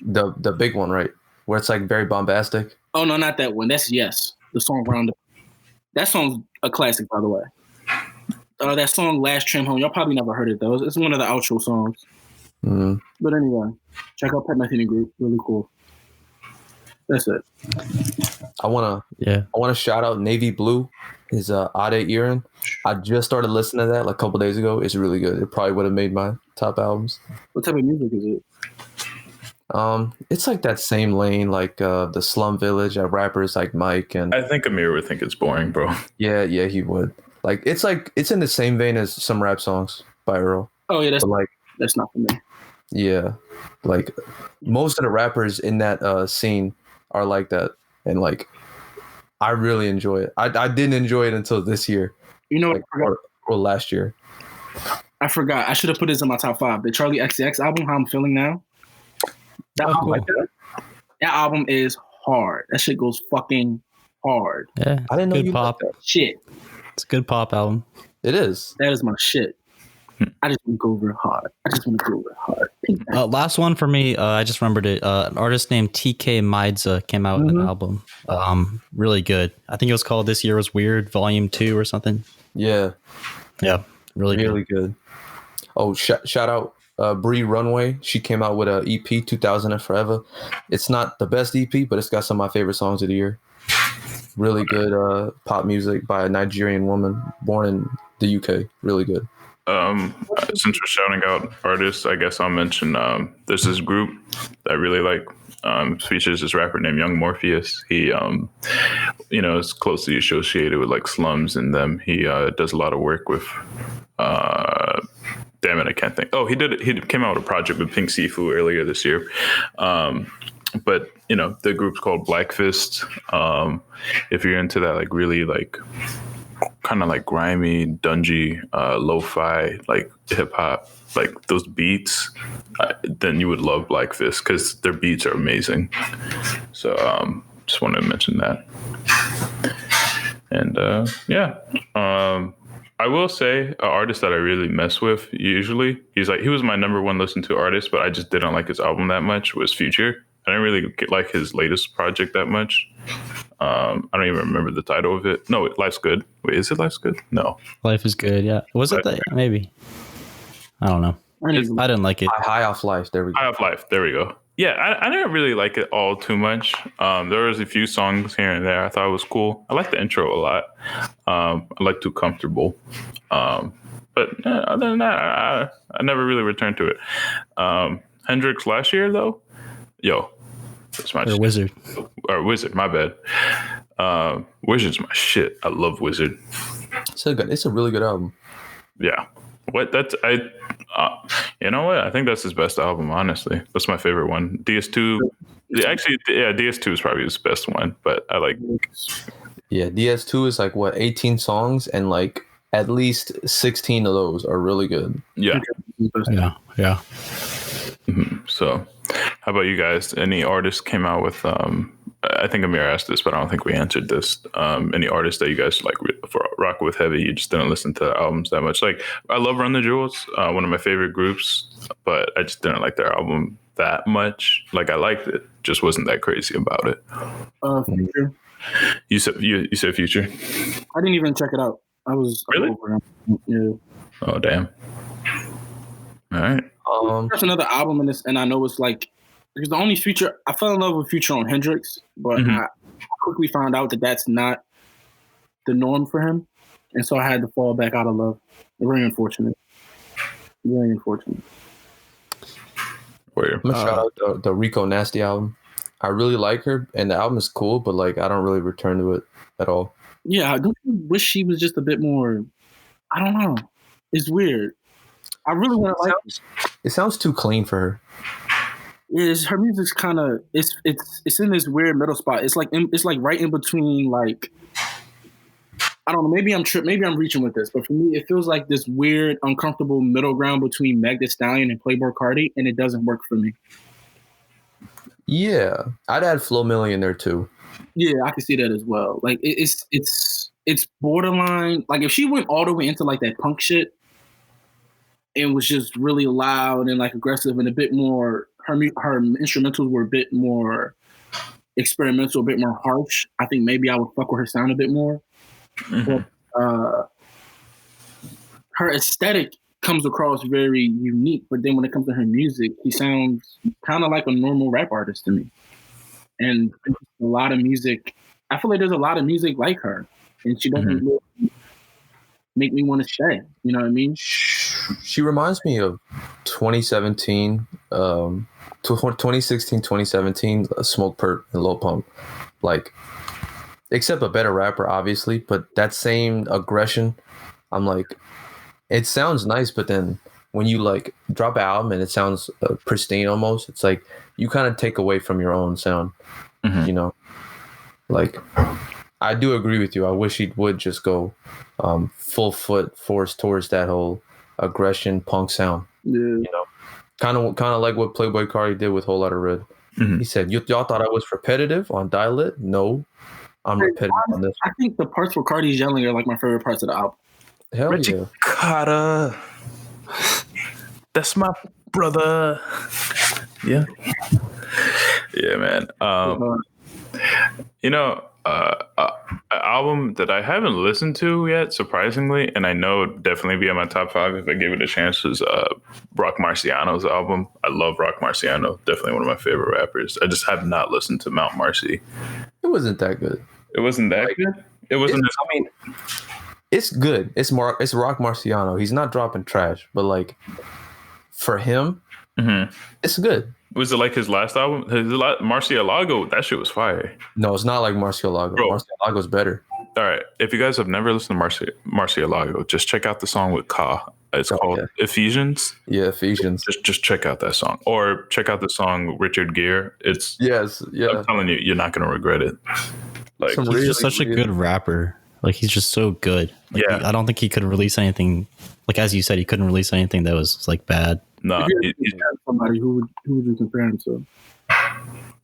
The big one, right? Where it's like very bombastic. Oh no, not that one. That's Yes. The song Roundup. That song's a classic, by the way. That song Last Tram Home. Y'all probably never heard it though. It's one of the outro songs. But anyway, check out Pat Metheny group. Really cool. That's it. I wanna shout out Navy Blue. His Ade Iran. I just started listening to that like a couple days ago. It's really good. It probably would have made my top albums. What type of music is it? It's like that same lane, like the Slum Village, rappers like Mike and. I think Amir would think it's boring, bro. Yeah, he would. Like it's in the same vein as some rap songs by Earl. Oh yeah, that's not for me. Yeah, like most of the rappers in that scene are like that, and like I really enjoy it. I didn't enjoy it until this year. You know, like, or last year. I forgot. I should have put this in my top 5. The Charlie XCX album, How I'm Feeling Now. That album is hard. That shit goes fucking hard. Yeah, I didn't know good you pop. liked that. Shit. It's a good pop album. It is. That is my shit. I just want to go over hard. Last one for me. I just remembered it. An artist named TK Maidza came out with an album. Really good. I think it was called This Year Was Weird, Volume 2 or something. Yeah. Yeah. Really good. Oh, shout out Bree Runway. She came out with a EP 2000 and Forever. It's not the best EP, but it's got some of my favorite songs of the year. Really good pop music by a Nigerian woman born in the UK. Really good. Since we're shouting out artists, I guess I'll mention there's this group that I really like. Features this rapper named Young Morpheus. He is closely associated with like Slums and them. He does a lot of work with damn it, I can't think. Oh, he came out with a project with Pink Sifu earlier this year. But the group's called Black Fist. If you're into that, like really like kind of like grimy, dungy, lo-fi, like hip hop, like those beats, then you would love Black Fist because their beats are amazing. So just wanted to mention that. And yeah, I will say an artist that I really mess with usually. He was my number one listen to artist, but I just didn't like his album that much. Was Future. I didn't really like his latest project that much. I don't even remember the title of it. No, Life's Good. Wait, is it Life's Good? No. Life is Good. Yeah. Was it that? Maybe. I don't know. I didn't like it. High Off Life. There we go. High Off Life. There we go. Yeah, I didn't really like it all too much. There was a few songs here and there I thought was cool. I like the intro a lot. I like Too Comfortable. But other than that, I never really returned to it. Hendrix last year, though, that's my shit. Wizard. Or Wizard, my bad. Wizard's my shit. I love Wizard. It's a really good album. Yeah. You know what? I think that's his best album, honestly. That's my favorite one. DS2. Actually, yeah, DS2 is probably his best one, but I like. Yeah, DS2 is like 18 songs, and like at least 16 of those are really good. Yeah. Yeah. Mm-hmm. So, how about you guys? Any artists came out with? I think Amir asked this, but I don't think we answered this. Any artists that you guys like rock with heavy? You just didn't listen to albums that much. Like, I love Run the Jewels, one of my favorite groups, but I just didn't like their album that much. Like, I liked it, just wasn't that crazy about it. Future. You said Future. I didn't even check it out. I was really. Over yeah. Oh damn. All right. There's another album in this, and I know it's like. Because the only Future, I fell in love with Future on Hendrix, but I quickly found out that that's not the norm for him. And so I had to fall back out of love. Very unfortunate. Very unfortunate. I'm gonna shout out the Rico Nasty album. I really like her, and the album is cool, but like I don't really return to it at all. Yeah, I don't wish she was just a bit more, I don't know. It's weird. I really want to like it. It sounds too clean for her. Her music's kind of it's in this weird middle spot. It's like right in between, like, I don't know. Maybe I'm reaching with this, but for me, it feels like this weird, uncomfortable middle ground between Meg Thee Stallion and Playboi Carti, and it doesn't work for me. Yeah, I'd add Flo Milli in there too. Yeah, I can see that as well. Like it's borderline. Like if she went all the way into like that punk shit and was just really loud and like aggressive and a bit more. Her instrumentals were a bit more experimental, a bit more harsh. I think maybe I would fuck with her sound a bit more. Mm-hmm. But her aesthetic comes across very unique, but then when it comes to her music, she sounds kind of like a normal rap artist to me. And a lot of music, I feel like there's a lot of music like her, and she doesn't really make me want to stay. You know what I mean? She reminds me of 2017, 2016, 2017, Smoke Perp and Lil Pump. Like, except a better rapper, obviously, but that same aggression, I'm like, it sounds nice, but then when you like drop an album and it sounds pristine almost, it's like you kind of take away from your own sound, you know? Like, I do agree with you. I wish he would just go full foot force towards that whole aggression punk sound. Yeah. You know, kind of like what Playboi Carti did with Whole Lotta Red. He said, y'all thought I was repetitive on Dial It? No, I'm repetitive on this. I think the parts where Carti's yelling are like my favorite parts of the album. Hell Reggie yeah. Carter. That's my brother. Yeah. Yeah, man. You know, an album that I haven't listened to yet, surprisingly, and I know it'd definitely be on my top 5 if I gave it a chance, is Rock Marciano's album. I love Rock Marciano. Definitely one of my favorite rappers. I just have not listened to Mount Marcy. It wasn't that good. It wasn't that good? It wasn't. I mean, it's good. It's Rock Marciano. He's not dropping trash, but like for him, it's good. Was it like his last album? Marcialago, that shit was fire. No, it's not like Marcialago. Marcialago's better. All right. If you guys have never listened to Marcialago, just check out the song with Ka. It's called Ephesians. Yeah, Ephesians. Just check out that song. Or check out the song Richard Gere. It's I'm telling you, you're not gonna regret it. Like, he's just such a good rapper. Like, he's just so good. Like, I don't think he could release anything. Like, as you said, he couldn't release anything that was like bad. No, somebody who would you compare him to?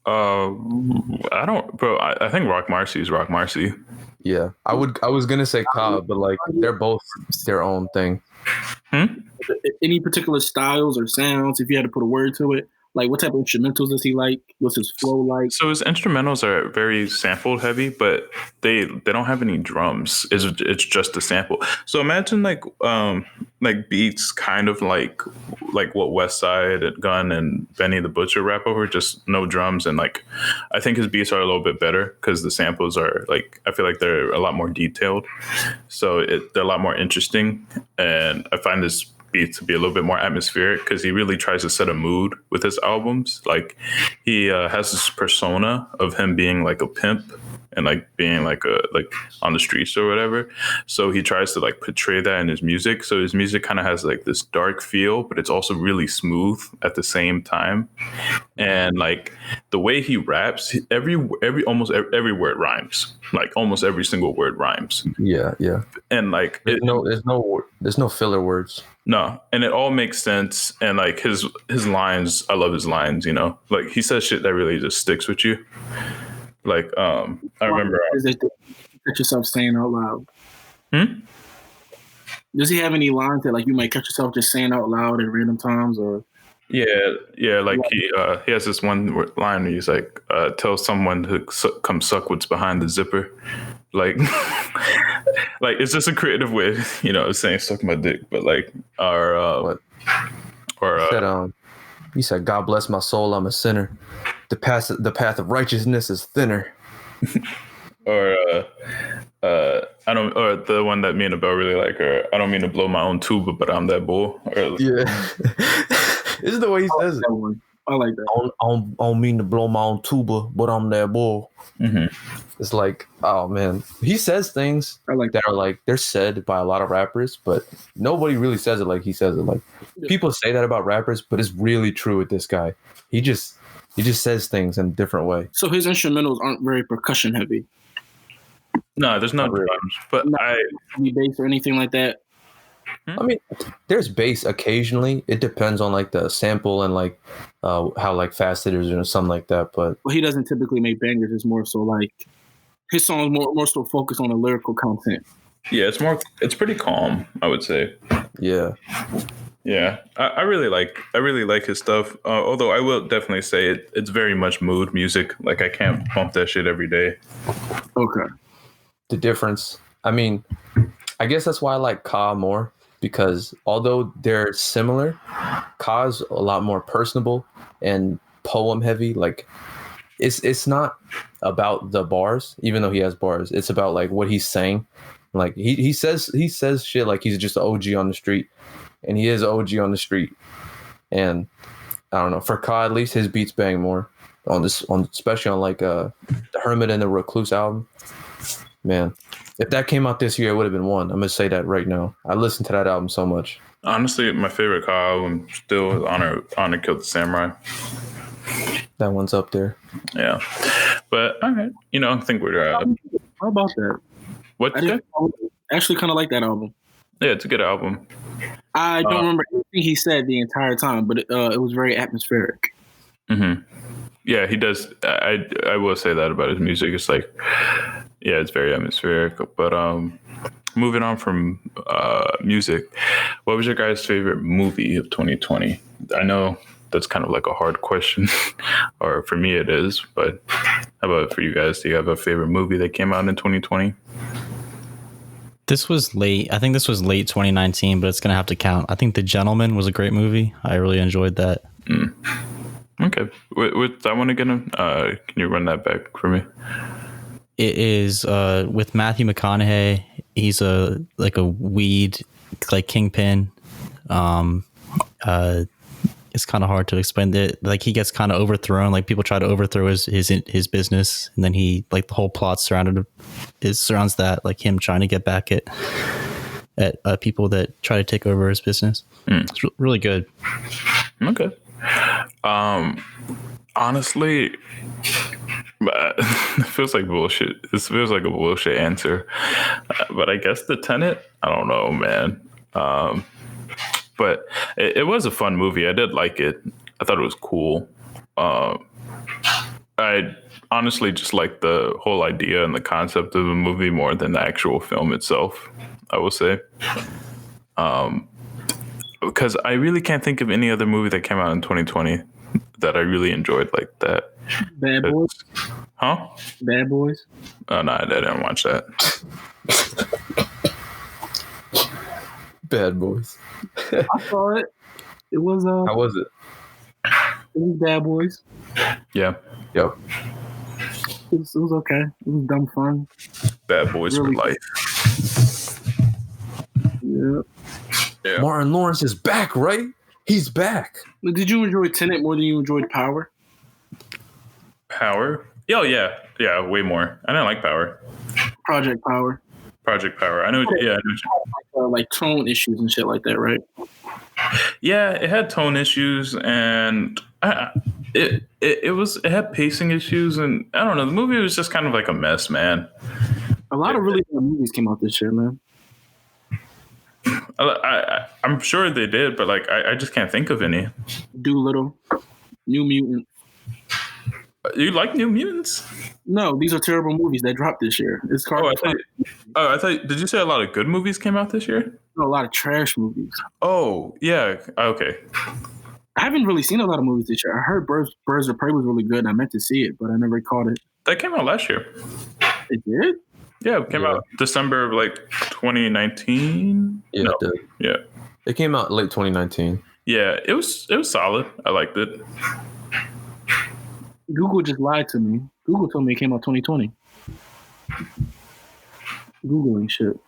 I don't, bro. I think Rock Marcy is Rock Marcy. Yeah, I was gonna say Cobb, but like they're both their own thing. Any particular styles or sounds, if you had to put a word to it? Like, what type of instrumentals does he like? What's his flow like? So his instrumentals are very sample heavy, but they don't have any drums. It's just a sample. So imagine like beats kind of like what West Side Gun and Benny the Butcher rap over, just no drums. And like I think his beats are a little bit better because the samples are like, I feel like they're a lot more detailed. So they're a lot more interesting. And I find this beat to be a little bit more atmospheric because he really tries to set a mood with his albums. Like he has this persona of him being like a pimp and like being like on the streets or whatever. So he tries to like portray that in his music. So his music kind of has like this dark feel, but it's also really smooth at the same time. And like the way he raps, almost every word rhymes. Like almost every single word rhymes. Yeah. And like there's no filler words. No, and it all makes sense. And like his lines, I love his lines. You know, like he says shit that really just sticks with you. Like I remember. Catch yourself saying out loud. Does he have any lines that like you might catch yourself just saying out loud at random times, or? Yeah. Like he has this one line where he's like, "Tell someone to come suck what's behind the zipper." Like, like it's just a creative way, you know, of saying "suck my dick." But like he said, "God bless my soul, I'm a sinner. The path of righteousness is thinner." Or I don't, or the one that me and Abel really like, or I don't mean to blow my own tuba, but I'm that bull. Yeah, this is the way he says it. I like that. I don't mean to blow my own tuba, but I'm that bull. Mm-hmm. It's like, oh man, he says things that are like they're said by a lot of rappers, but nobody really says it like he says it. Like people say that about rappers, but it's really true with this guy. He just says things in a different way. So his instrumentals aren't very percussion heavy. No, there's no drums, but any bass or anything like that. I mean, there's bass occasionally. It depends on like the sample and like how like fast it is or something like that. But he doesn't typically make bangers. It's more so like his songs more so focus on the lyrical content. Yeah, it's pretty calm, I would say. Yeah. I really like his stuff. Although I will definitely say it's very much mood music. Like I can't pump that shit every day. Okay. The difference. I mean, I guess that's why I like Ka more, because although they're similar, Ka's a lot more personable and poem heavy. Like it's not about the bars, even though he has bars. It's about like what he's saying. Like he says shit like he's just an OG on the street, and he is OG on the street. And I don't know, for Ka at least his beats bang more especially on like the Hermit and the Recluse album. Man, if that came out this year, it would have been one. I'm gonna say that right now. I listened to that album so much. Honestly, my favorite Ka album still is Honor Killed the Samurai. That one's up there. Yeah, but all right, you know, I think we're. How about that? What? I actually kind of like that album. Yeah, it's a good album. I don't remember anything he said the entire time, but it was very atmospheric. Mm-hmm. Yeah, he does. I will say that about his music. It's like, yeah, it's very atmospheric. But moving on from music, what was your guys' favorite movie of 2020? I know that's kind of like a hard question, or for me it is. But how about for you guys? Do you have a favorite movie that came out in 2020? This was late. I think this was late 2019, but it's going to have to count. I think The Gentleman was a great movie. I really enjoyed that. Okay. With that one again, can you run that back for me? It is with Matthew McConaughey. He's a weed like kingpin. It's kind of hard to explain it. Like he gets kind of overthrown. Like people try to overthrow his business, and then he like the whole plot surrounds that, like him trying to get back at people that try to take over his business. It's really good. Okay. Honestly, it feels like bullshit. This feels like a bullshit answer, but I guess The Tenet. I don't know, man. But it was a fun movie. I did like it. I thought it was cool. I honestly just like the whole idea and the concept of a movie more than the actual film itself, I will say. Because I really can't think of any other movie that came out in 2020 that I really enjoyed like that. Bad Boys. Huh? Bad Boys. Oh, no, I didn't watch that. Bad Boys. I saw it. It was How was it? It was Bad Boys. Yeah. Yep. It was okay. It was dumb fun. Bad Boys Really? for life. Yeah. Yeah. Martin Lawrence is back, right? He's back. Did you enjoy Tenet more than you enjoyed Power? Power? Oh, yeah. Yeah, way more. I didn't like Power. Project Power. Project Power. I know. Yeah. Like tone issues and shit like that, right? Yeah, it had tone issues and it had pacing issues, and I don't know. The movie was just kind of like a mess, man. A lot of really good movies came out this year, man. I'm sure they did, but like I just can't think of any. Doolittle, New Mutant. You like New Mutants? No, these are terrible movies that dropped this year. It's I thought. Did you say a lot of good movies came out this year? a lot of trash movies. Oh yeah, okay. I haven't really seen a lot of movies this year. I heard Birds of Prey was really good, and I meant to see it, but I never caught it. That came out last year. It did? Yeah, it came out December of like 2019. Yeah, No. it did. Yeah. It came out late 2019. Yeah, it was solid. I liked it. Google just lied to me. Google told me it came out 2020. Googling shit.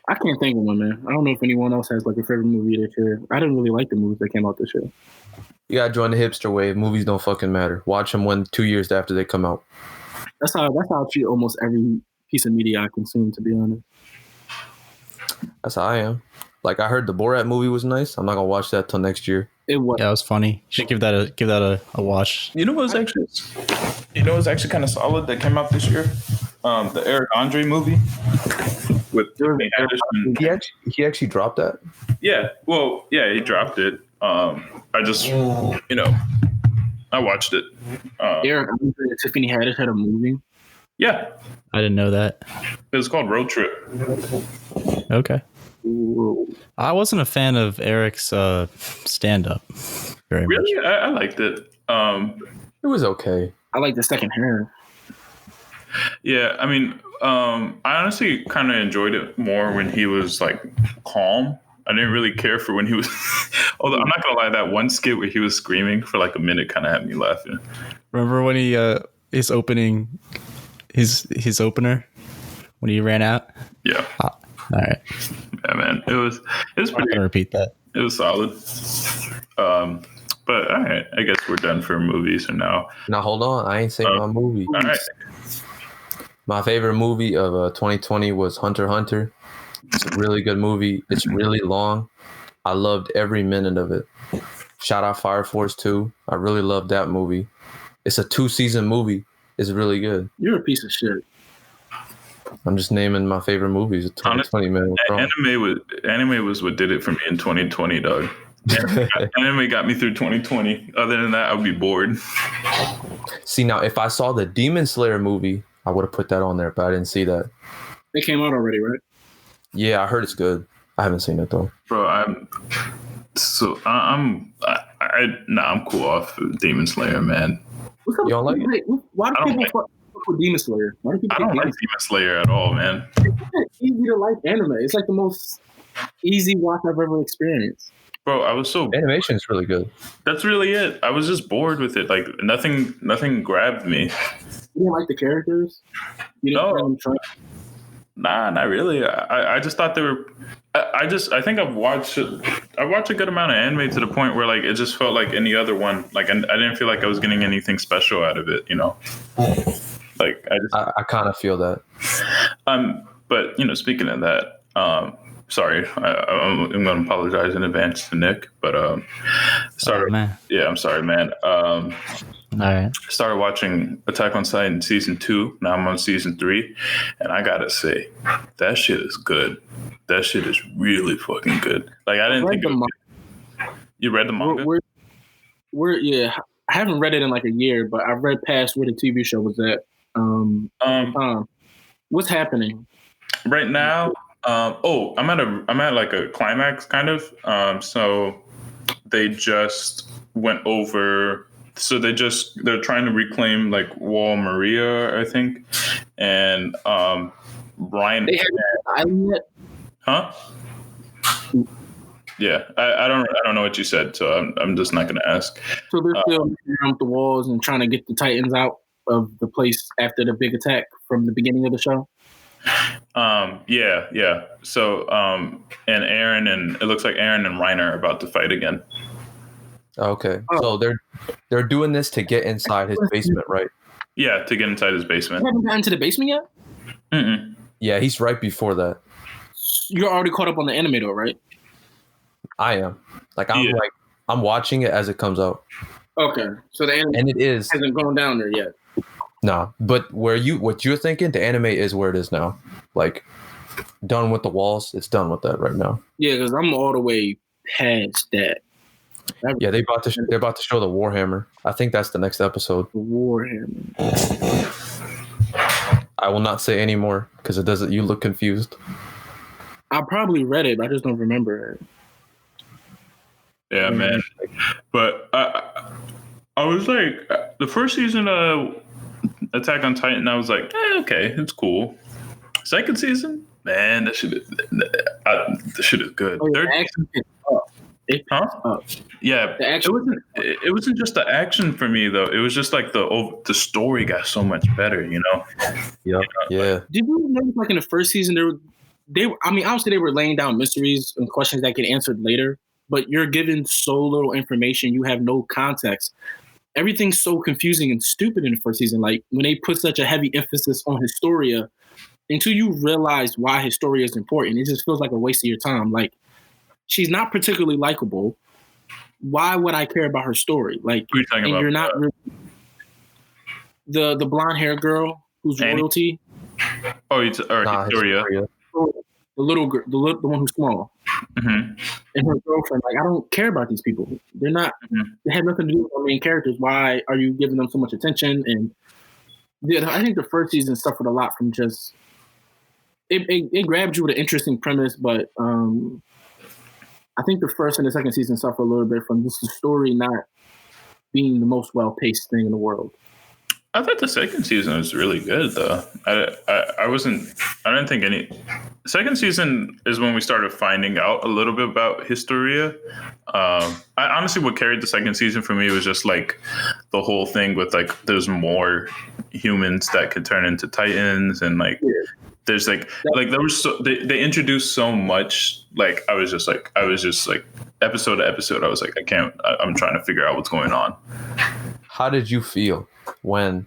I can't think of one, man. I don't know if anyone else has like a favorite movie this year. I didn't really like the movies that came out this year. You gotta join the hipster wave. Movies don't fucking matter. Watch them 2 years after they come out. That's how I treat almost every piece of media I consume, to be honest. That's how I am. Like I heard the Borat movie was nice. I'm not gonna watch that till next year. It was. Yeah, it was funny. You should give that a watch. You know what was actually kind of solid that came out this year? The Eric Andre movie with Tiffany Haddish. He actually dropped that. Yeah, well, yeah, he dropped it. I just, I watched it. Eric Andre and Tiffany Haddish had a movie. Yeah, I didn't know that. it was called Road Trip. Okay. Ooh. I wasn't a fan of Eric's stand-up very much. Really, I liked it. It was okay. I like the second half. Yeah, I mean, I honestly kind of enjoyed it more when he was like calm. I didn't really care for when he was. Although I'm not gonna lie, that one skit where he was screaming for like a minute kind of had me laughing. Remember when he his opening, his opener when he ran out? Yeah, All right, yeah, man, it was I'm not pretty. gonna repeat that. It was solid. But all right, I guess we're done for movies for now. Now hold on, I ain't saying my movie. All right. My favorite movie of 2020 was Hunter x Hunter. It's a really good movie. It's really long. I loved every minute of it. Shout out Fire Force 2. I really loved that movie. It's a 2-season movie. It's really good. You're a piece of shit. I'm just naming my favorite movies of 2020, man. Anime was what did it for me in 2020, dog. Anime got me through 2020. Other than that, I would be bored. See, now, if I saw the Demon Slayer movie, I would have put that on there, but I didn't see that. It came out already, right? Yeah, I heard it's good. I haven't seen it, though. Bro, I'm cool off Demon Slayer, man. What's up? You don't like it? Why do people fuck with Demon Slayer? Why do people I don't like Demon Slayer at all, man. It's easy to like anime. It's like the most easy watch I've ever experienced. Bro, I was so. Animation is really good. That's really it. I was just bored with it. Like nothing grabbed me. You didn't like the characters? You didn't find them trying? Nah, not really. I just thought they were. I think I've watched a good amount of anime to the point where like it just felt like any other one. Like I didn't feel like I was getting anything special out of it. Like I kind of feel that. But speaking of that, sorry, I'm going to apologize in advance to Nick. But sorry, man. Yeah, I'm sorry, man. All right. Started watching Attack on Titan season 2. Now I'm on season 3, and I gotta say, that shit is good. That shit is really fucking good. Like I didn't think. You read the manga? Yeah. I haven't read it in like a year, but I've read past where the TV show was at. What's happening right now? I'm at like a climax kind of. So they just went over. So they're trying to reclaim like Wall Maria, I think, and Brian. They haven't the island yet. Huh? Yeah, I don't know what you said, so I'm just not going to ask. So they're still around the walls and trying to get the Titans out of the place after the big attack from the beginning of the show. Yeah. So and it looks like Aaron and Reiner are about to fight again. Okay, so they're doing this to get inside his basement, right? Yeah, to get inside his basement. You haven't gotten to the basement yet? Mm-mm. Yeah, he's right before that. You're already caught up on the anime, though, right? I am. I'm watching it as it comes out. Okay, so the anime and it hasn't gone down there yet. Nah, but what you're thinking, the anime is where it is now. Like, done with the walls. It's done with that right now. Yeah, because I'm all the way past that. Yeah, they're about to show the Warhammer. I think that's the next episode. The Warhammer. I will not say any more because it doesn't. You look confused. I probably read it, but I just don't remember it. Yeah, man. But I was like, the first season of Attack on Titan, I was like, okay, it's cool. Second season, man, that shit is good. Oh, yeah, action is up. Yeah, the action. It wasn't just the action for me though. It was just like the story got so much better, you know. Yeah, yeah. Did you notice like in the first season obviously they were laying down mysteries and questions that get answered later, but you're given so little information, you have no context. Everything's so confusing and stupid in the first season. Like when they put such a heavy emphasis on Historia, until you realize why Historia is important, it just feels like a waste of your time. Like she's not particularly likable. Why would I care about her story? Like, who are you talking about? You're not really, the blonde hair girl who's Annie? royalty. Oh, Historia. The little girl, the one who's small, Mm-hmm. and her girlfriend. Like, I don't care about these people. They're not. Mm-hmm. They have nothing to do with our main characters. Why are you giving them so much attention? And I think the first season suffered a lot from just it grabbed you with an interesting premise, but I think the first and the second season suffer a little bit from just the story not being the most well-paced thing in the world. I thought the second season was really good, though. I didn't think any. Second season is when we started finding out a little bit about Historia. Honestly, what carried the second season for me was just like the whole thing with like there's more humans that could turn into Titans, and like there's like there was they introduced so much. Like I was just like episode to episode. I was like I'm trying to figure out what's going on. How did you feel when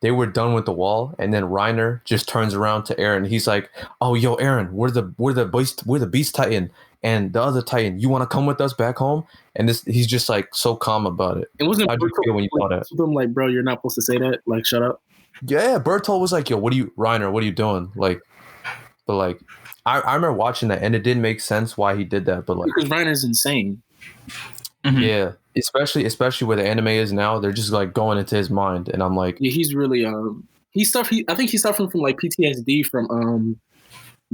they were done with the wall and then Reiner just turns around to Aaron? He's like, "Oh, yo, Aaron, we're the beast Titan and the other Titan. You want to come with us back home?" And he's just like so calm about it. It wasn't. How did you feel when you saw that? I'm like, bro, you're not supposed to say that. Like, shut up. Yeah, Bertolt was like, "Yo, Reiner, what are you doing?" Like, but like, I remember watching that and it didn't make sense why he did that. But like, because Reiner's insane. Mm-hmm. Yeah. Especially where the anime is now, they're just like going into his mind, and I'm like, yeah, he's really I think he's suffering from like PTSD from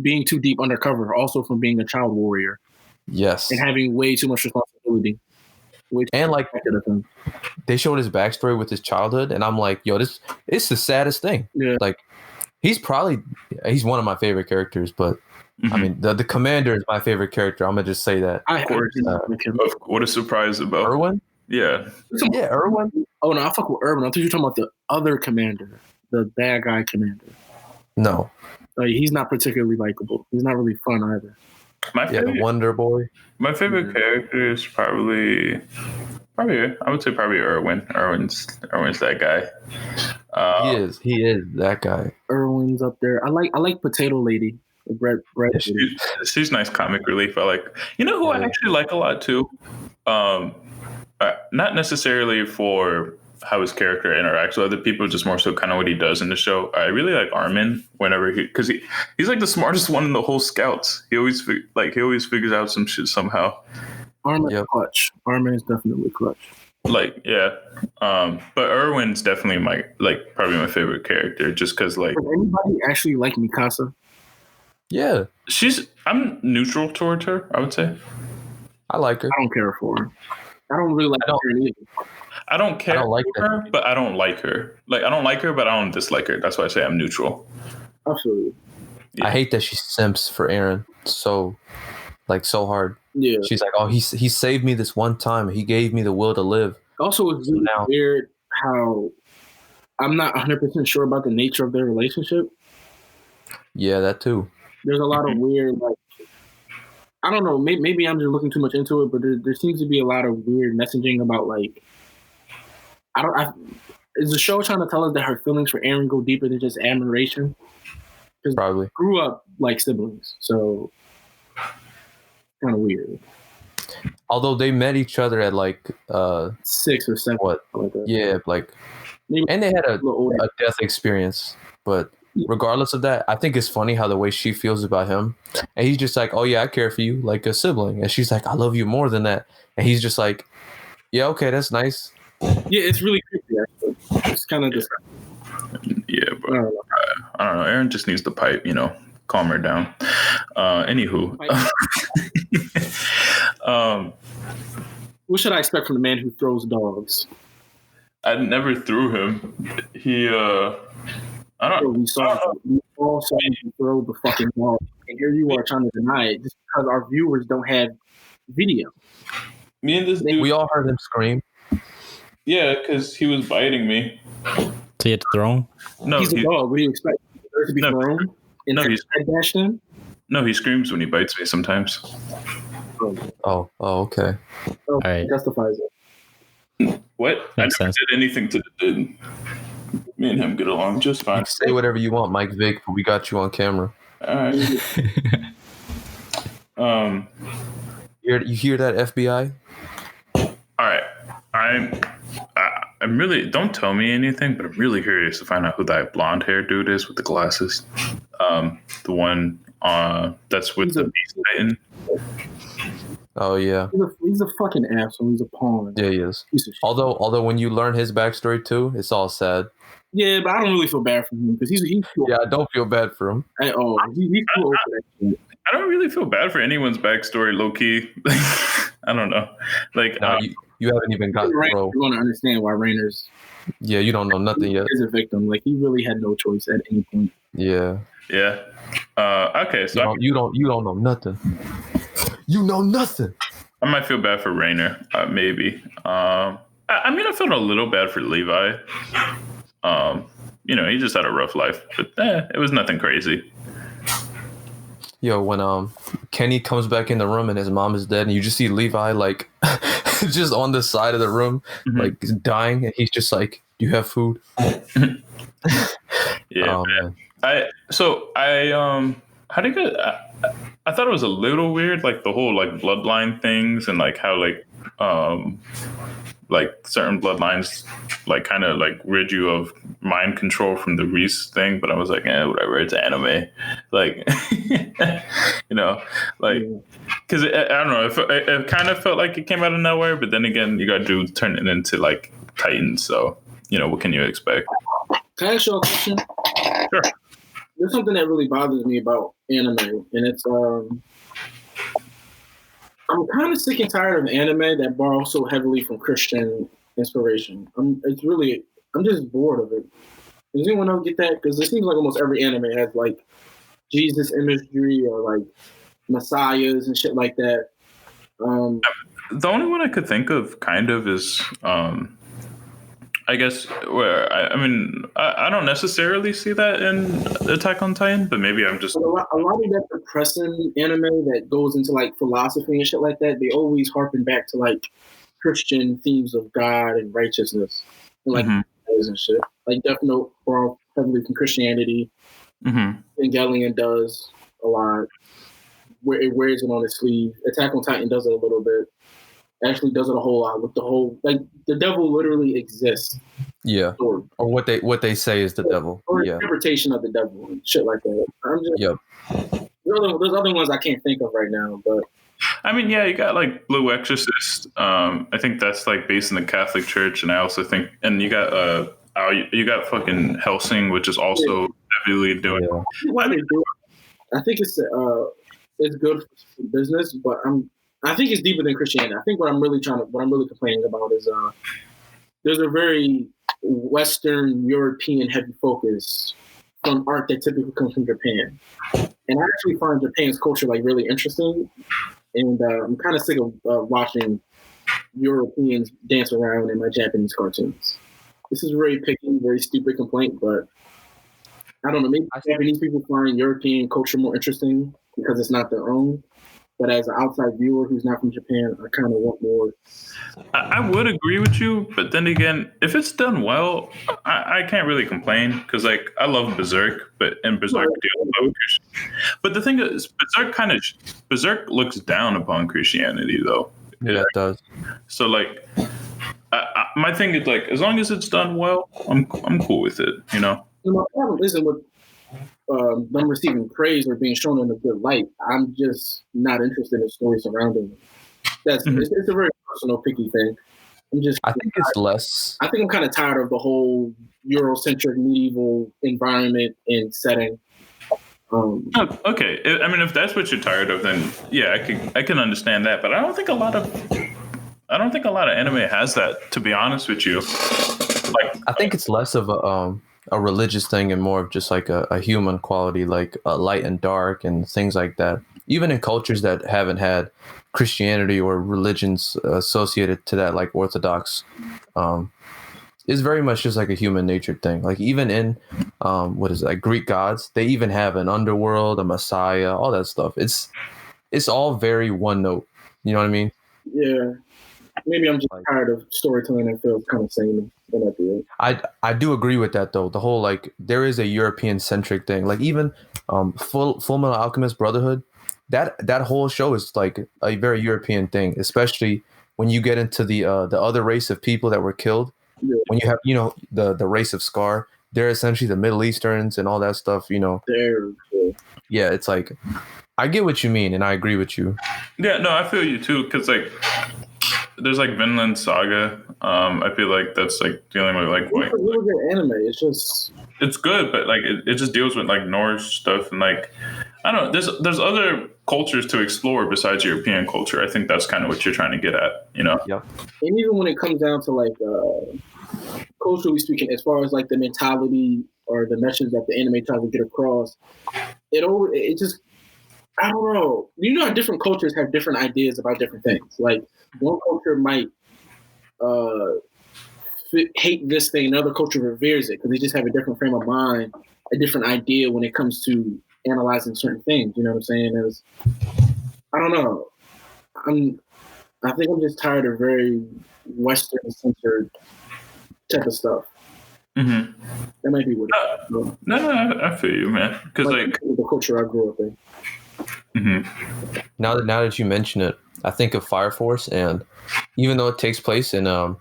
being too deep undercover, also from being a child warrior. Yes, and having way too much responsibility. And like they showed his backstory with his childhood, and I'm like, yo, it's the saddest thing. Yeah, like he's one of my favorite characters, but. Mm-hmm. I mean, the commander is my favorite character. I'm gonna just say that. Of course. What a surprise about Erwin? Yeah. Yeah, Erwin. Oh no, I fuck with Erwin. I thought you were talking about the other commander, the bad guy commander. No. He's not particularly likable. He's not really fun either. The Wonder Boy. My favorite character is probably I would say probably Erwin. Erwin's that guy. He is that guy. Erwin's up there. I like Potato Lady. Brett. She's nice comic relief. I like. You know who I actually like a lot too. Not necessarily for how his character interacts with other people, just more so kind of what he does in the show. I really like Armin because he's like the smartest one in the whole Scouts. He always figures out some shit somehow. Armin is clutch. Armin is definitely clutch. Like, yeah. But Erwin's definitely probably my favorite character, just because like Does anybody actually like Mikasa? Yeah, I'm neutral towards her, I would say. I like her. I don't care for her. I don't really like her either. I don't care I don't like for her, but I don't like her. Like, I don't like her, but I don't dislike her. That's why I say I'm neutral. Absolutely. Yeah. I hate that she simps for Aaron so hard. Yeah. She's like, oh, he saved me this one time. He gave me the will to live. Also, it's really weird how I'm not 100% sure about the nature of their relationship. Yeah, that too. There's a lot of weird, like, I don't know, maybe I'm just looking too much into it, but there seems to be a lot of weird messaging about, like, is the show trying to tell us that her feelings for Aaron go deeper than just admiration? Probably. Grew up like siblings, so kind of weird. Although they met each other at like 6 or 7. what? Like that. Yeah, like, Maybe and they had a older. death experience. But regardless of that, I think it's funny how the way she feels about him, and he's just like, oh yeah, I care for you like a sibling, and she's like, I love you more than that, and he's just like, yeah, okay, that's nice. Yeah, it's really creepy. Actually, it's kind of just. Yeah, but I don't know. Aaron just needs to pipe, calm her down. Anywho, what should I expect from the man who throws dogs? I never threw him. He, I don't. We all saw him throw the fucking dog, and here you are trying to deny it just because our viewers don't have video. Me and this dude. We all heard him scream. Yeah, because he was biting me. So you had to throw him? No, he's a dog. What do you expect? To be thrown? No, he screams when he bites me sometimes. Oh, okay. All right. Justifies it. What? Makes I never sense. did anything to me and him get along just fine. You can say whatever you want, Mike Vick, but we got you on camera. All right. You hear that, FBI? All right. I'm really, don't tell me anything, but I'm really curious to find out who that blonde hair dude is with the glasses. The one that's with the Beast Titan. Oh yeah. He's a fucking asshole. He's a pawn. Yeah, he is. Although when you learn his backstory too, it's all sad. Yeah, but I don't really feel bad for him because he's cool. Yeah, I don't feel bad for him. He's cool over that shit. I don't really feel bad for anyone's backstory, low key. I don't know. Like, No, you haven't even got You're bro. going to understand why Rainer's Yeah, you don't know nothing yet. is a victim. Like, he really had no choice at any point. Yeah. yeah. Okay, so You don't know nothing. You know nothing. I might feel bad for Rainer, maybe. I mean, I felt a little bad for Levi. He just had a rough life, but it was nothing crazy. Yo, when Kenny comes back in the room and his mom is dead, and you just see Levi like just on the side of the room, like dying, and he's just like, "Do you have food?" Yeah, man. I how do you get? I thought it was a little weird, like the whole like bloodline things and like how like certain bloodlines like kind of like rid you of mind control from the Reese thing, but I was like, whatever, it's anime, like because I don't know, it kind of felt like it came out of nowhere, but then again, you got dudes turning into like Titans, so what can you expect? Can I ask you a question? Sure. There's something that really bothers me about anime, and it's I'm kind of sick and tired of anime that borrows so heavily from Christian inspiration. I'm just bored of it. Does anyone else get that? Because it seems like almost every anime has like Jesus imagery or like messiahs and shit like that. The only one I could think of kind of is I guess where I don't necessarily see that in Attack on Titan, but maybe I'm just a lot of that depressing anime that goes into like philosophy and shit like that. They always harken back to like Christian themes of God and righteousness, and like and shit. Like Death Note borrows heavily from Christianity. Evangelion does a lot. It wears it on its sleeve. Attack on Titan does it a little bit. Actually does it a whole lot with the whole, like, the devil literally exists. Yeah. Or what they say is the devil. Or yeah. interpretation of the devil and shit like that. Yep. There's other ones I can't think of right now, but I mean, yeah, you got like Blue Exorcist. I think that's like based in the Catholic Church, and I also think, and you got you got fucking Helsing, which is also heavily doing. Yeah. What they do, I think it's good for business, but I think it's deeper than Christianity. I think what I'm really complaining about is there's a very Western European heavy focus on art that typically comes from Japan, and I actually find Japan's culture like really interesting. And I'm kind of sick of watching Europeans dance around in my Japanese cartoons. This is a very picky, very stupid complaint, but I don't know. Maybe Japanese people find European culture more interesting because it's not their own. But as an outside viewer who's not from Japan, I kind of want more. I would agree with you, but then again, if it's done well, I can't really complain because like I love Berserk, but in Berserk, but the thing is, Berserk looks down upon Christianity though. Yeah, it does. So like, my thing is like, as long as it's done well, I'm cool with it. You know. My problem isn't with them receiving praise or being shown in a good light. I'm just not interested in stories surrounding them. It's a very personal, picky thing. I think it's less. I think I'm kind of tired of the whole Eurocentric medieval environment and setting. Okay, I mean, if that's what you're tired of, then yeah, I can understand that. But I don't think a lot of anime has that. To be honest with you, like I think it's less of a religious thing and more of just like a human quality, like light and dark and things like that. Even in cultures that haven't had Christianity or religions associated to that, like Orthodox, is very much just like a human nature thing. Like even in like Greek gods, they even have an underworld, a messiah, all that stuff. It's all very one note. You know what I mean? Yeah. Maybe I'm just tired of storytelling that feels kind of samey. I do agree with that though. The whole like there is a European centric thing. Like even Full Metal Alchemist Brotherhood, that whole show is like a very European thing, especially when you get into the other race of people that were killed. Yeah. When you have the race of Scar, they're essentially the Middle Easterns and all that stuff. Yeah, it's like I get what you mean and I agree with you. Yeah, no, I feel you too because like. There's like Vinland Saga. I feel like that's like dealing with like what good anime. It's good, but like it just deals with like Norse stuff and like I don't know. There's other cultures to explore besides European culture. I think that's kind of what you're trying to get at, you know. Yeah. And even when it comes down to like culturally speaking, as far as like the mentality or the message that the anime tries to get across, it just I don't know. You know how different cultures have different ideas about different things. Like one culture might hate this thing, another culture reveres it because they just have a different frame of mind, a different idea when it comes to analyzing certain things. You know what I'm saying? I don't know. I think I'm just tired of very Western-centered type of stuff. Mm-hmm. That might be what it is. No, I feel you, man. Because like the culture I grew up in. Mm-hmm. Now that you mention it, I think of Fire Force, and even though it takes place in I'm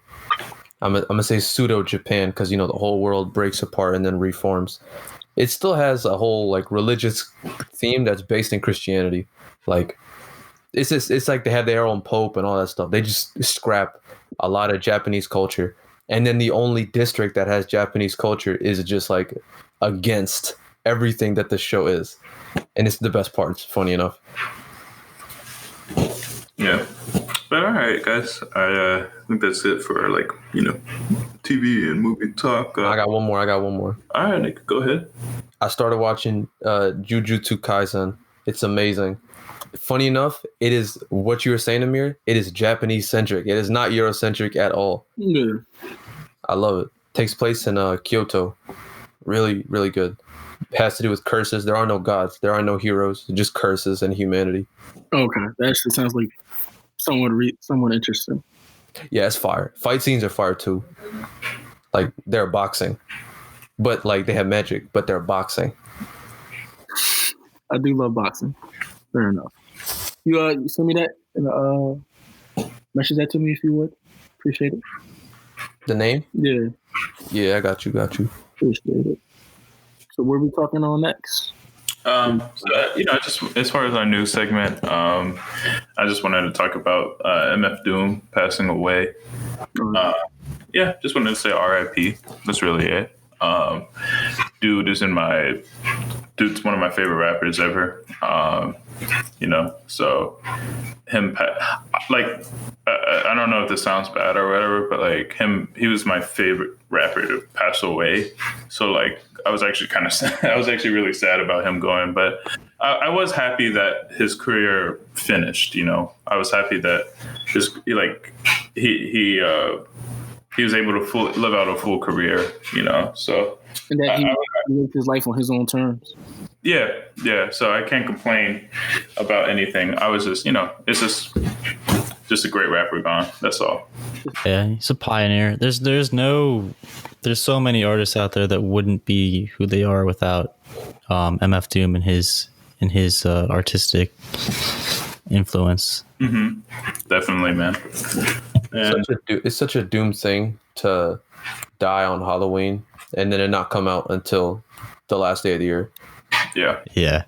gonna say pseudo Japan because the whole world breaks apart and then reforms, it still has a whole like religious theme that's based in Christianity. Like it's like they have their own pope and all that stuff. They just scrap a lot of Japanese culture, and then the only district that has Japanese culture is just like against everything that the show is. And it's the best parts, funny enough. Yeah. But all right, guys. I think that's it for like, TV and movie talk. I got one more. All right, Nick, go ahead. I started watching Jujutsu Kaisen. It's amazing. Funny enough, it is what you were saying, Amir. It is Japanese centric. It is not Eurocentric at all. Yeah. I love it. Takes place in Kyoto. Really, really good. It has to do with curses. There are no gods. There are no heroes. Just curses and humanity. Okay, that actually sounds like somewhat interesting. Yeah, it's fire. Fight scenes are fire too. Like they're boxing, but like they have magic, but they're boxing. I do love boxing. Fair enough. You send me that and message that to me if you would. Appreciate it. The name? Yeah. Yeah, I got you. Appreciate it. So what are we talking on next? Just as far as our news segment, I just wanted to talk about MF Doom passing away. Just wanted to say R.I.P. That's really it. Dude's one of my favorite rappers ever. So him, like, I don't know if this sounds bad or whatever, but like he was my favorite rapper to pass away. So like, I was actually kind of sad. I was actually really sad about him going, but I was happy that his career finished. I was happy that he was able to live out a full career. So and that he lived his life on his own terms. Yeah. So I can't complain about anything. I was just, it's just a great rapper gone. That's all. Yeah, he's a pioneer. There's so many artists out there that wouldn't be who they are without MF Doom and his artistic influence. Mm-hmm. Definitely, man. It's such a Doom thing to die on Halloween and then it not come out until the last day of the year. Yeah,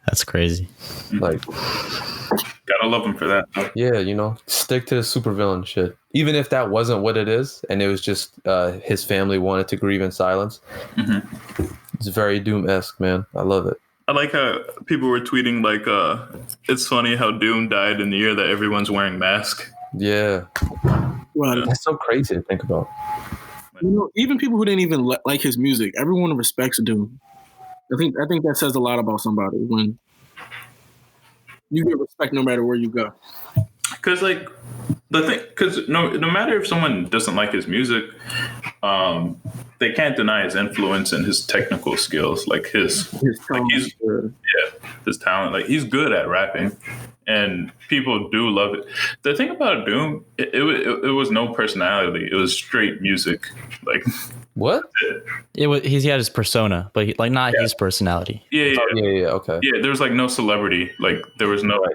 that's crazy. Like, gotta love him for that. Yeah, stick to the supervillain shit. Even if that wasn't what it is, and it was just his family wanted to grieve in silence. Mm-hmm. It's very Doom-esque, man. I love it. I like how people were tweeting like, it's funny how Doom died in the year that everyone's wearing masks. Yeah. Well, that's so crazy to think about. Even people who didn't even like his music, everyone respects Doom. I think that says a lot about somebody when you get respect no matter where you go. Because no matter if someone doesn't like his music, they can't deny his influence and his technical skills, like his talent. His talent. Like, he's good at rapping, and people do love it. The thing about Doom, it was no personality. It was straight music. Like, what? He had his persona, but not his personality. Yeah. Okay. Yeah, there was like no celebrity. Like, there was no.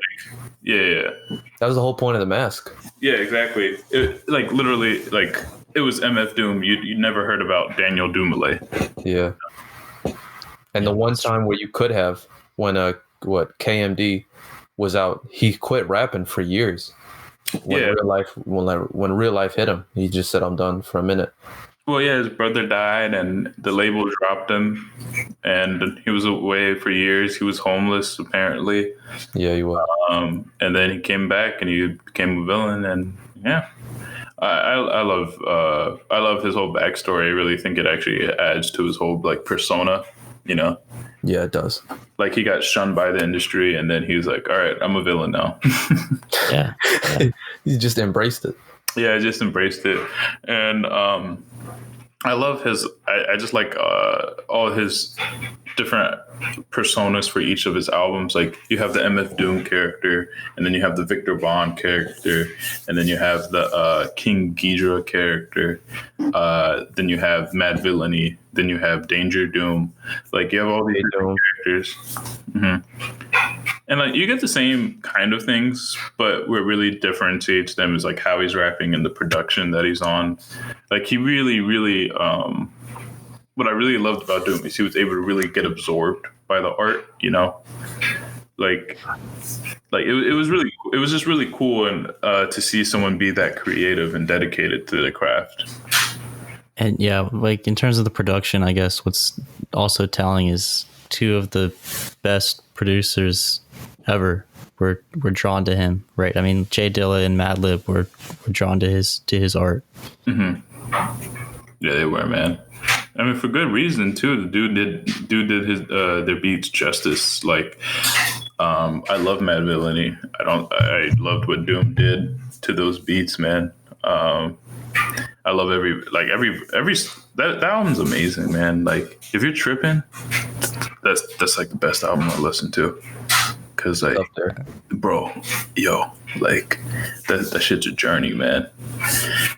Yeah. That was the whole point of the mask. Yeah, exactly. Literally, it was MF Doom. You never heard about Daniel Dumoulin. Yeah. And the one time where you could have, when KMD was out, he quit rapping for years. When real life hit him, he just said, "I'm done" for a minute. Well, yeah, his brother died, and the label dropped him, and he was away for years. He was homeless, apparently. Yeah, he was. And then he came back, and he became a villain, and yeah. I love his whole backstory. I really think it actually adds to his whole persona, Yeah, it does. Like, he got shunned by the industry, and then he was like, "All right, I'm a villain now." Yeah. He just embraced it. Yeah, I just embraced it, and I love I just like all his different personas for each of his albums. Like, you have the MF Doom character, and then you have the Victor Bond character, and then you have the King Ghidorah character, then you have Mad Villainy, then you have Danger Doom. Like, you have all these different characters. Mm-hmm. And you get the same kind of things, but what really differentiates them is how he's rapping and the production that he's on. Like, he really, really, what I really loved about Doom is he was able to really get absorbed by the art, it was just really cool, and to see someone be that creative and dedicated to the craft. And yeah, in terms of the production, I guess what's also telling is two of the best producers ever were drawn to him, right? I mean, Jay Dilla and Madlib were drawn to his art. Mm-hmm. Yeah, they were, man. I mean, for good reason too. The dude did his their beats justice. I love Mad Villainy. I loved what Doom did to those beats, man. I love every that album's amazing, man. Like, if you're tripping, that's the best album I listen to. Cause bro, that shit's a journey, man.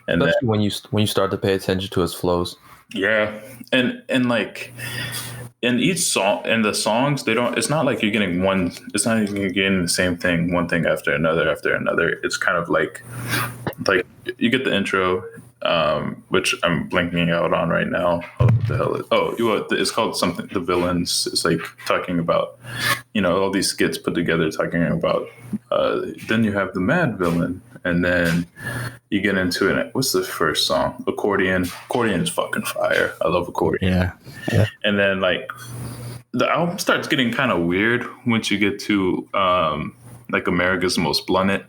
And especially when you start to pay attention to his flows. Yeah, and in each song and the songs, it's not like you're getting one. It's not like you're getting the same thing, one thing after another. It's kind of like you get the intro, which I'm blanking out on right now. Oh, what the hell? It's called something. The Villains. It's like talking about, all these skits put together talking about. Then you have the Mad Villain, and then you get into it. What's the first song? Accordion. Accordion is fucking fire. I love Accordion. Yeah. And then like the album starts getting kind of weird once you get to like America's Most Blunted.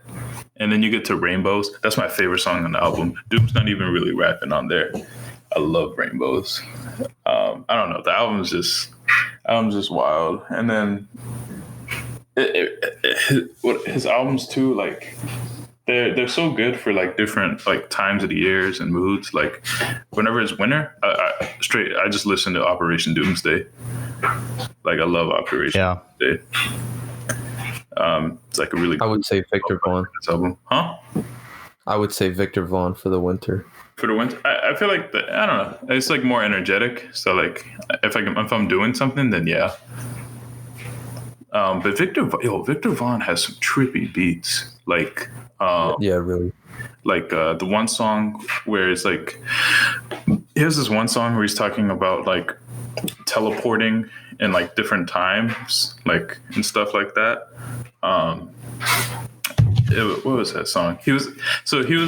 And then you get to Rainbows. That's my favorite song on the album. Doom's not even really rapping on there. I love Rainbows. I don't know. The album's just wild. And then his albums too, like they're so good for like different like times of the years and moods. Like whenever it's winter, I just listen to Operation Doomsday. Like I love Operation Doomsday. It's like a really. I would say Victor Vaughn. Album, huh? I would say Victor Vaughn for the winter. For the winter, I feel like I don't know. It's like more energetic. So like, if I'm doing something, then yeah. But Victor Vaughn has some trippy beats. Like, yeah, really. Like the one song where it's like, he has this one song where he's talking about like teleporting in like different times, like and stuff like that. What was that song? He was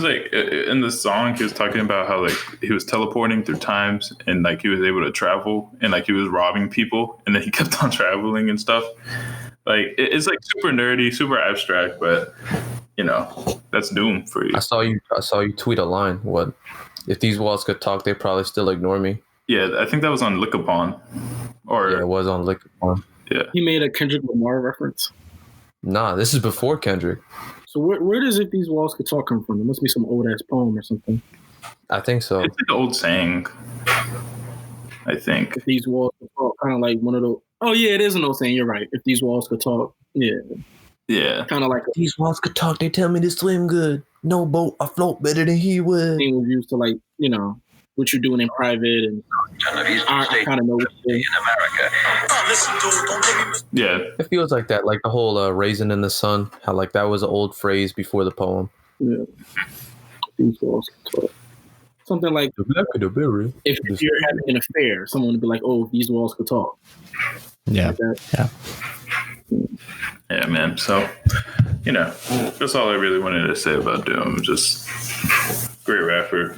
like in the song he was talking about how like he was teleporting through times and like he was able to travel and like he was robbing people and then he kept on traveling and stuff. Like it's like super nerdy, super abstract, but that's Doom for you. I saw you tweet a line. What if these walls could talk? They probably still ignore me. Yeah, I think that was on Lick Upon. Yeah, it was on Lick Upon. Yeah, he made a Kendrick Lamar reference. Nah, this is before Kendrick. So where does "If These Walls Could Talk" come from? It must be some old ass poem or something. I think so. It's like an old saying. I think. If these walls could talk, kind of like one of those. Oh yeah, it is an old saying. You're right. If these walls could talk, yeah. Yeah. Kind of like if these walls could talk. They tell me to swim good. No boat, I float better than he would. Thing was used to like what you're doing in private, and I kind of know what you're doing. Yeah, it feels like that, like the whole "raisin in the sun." How like that was an old phrase before the poem. Yeah, these walls can talk. Something like if you're having an affair, someone would be like, "Oh, these walls could talk." Yeah, like yeah, man. So, that's all I really wanted to say about Doom. Just great rapper,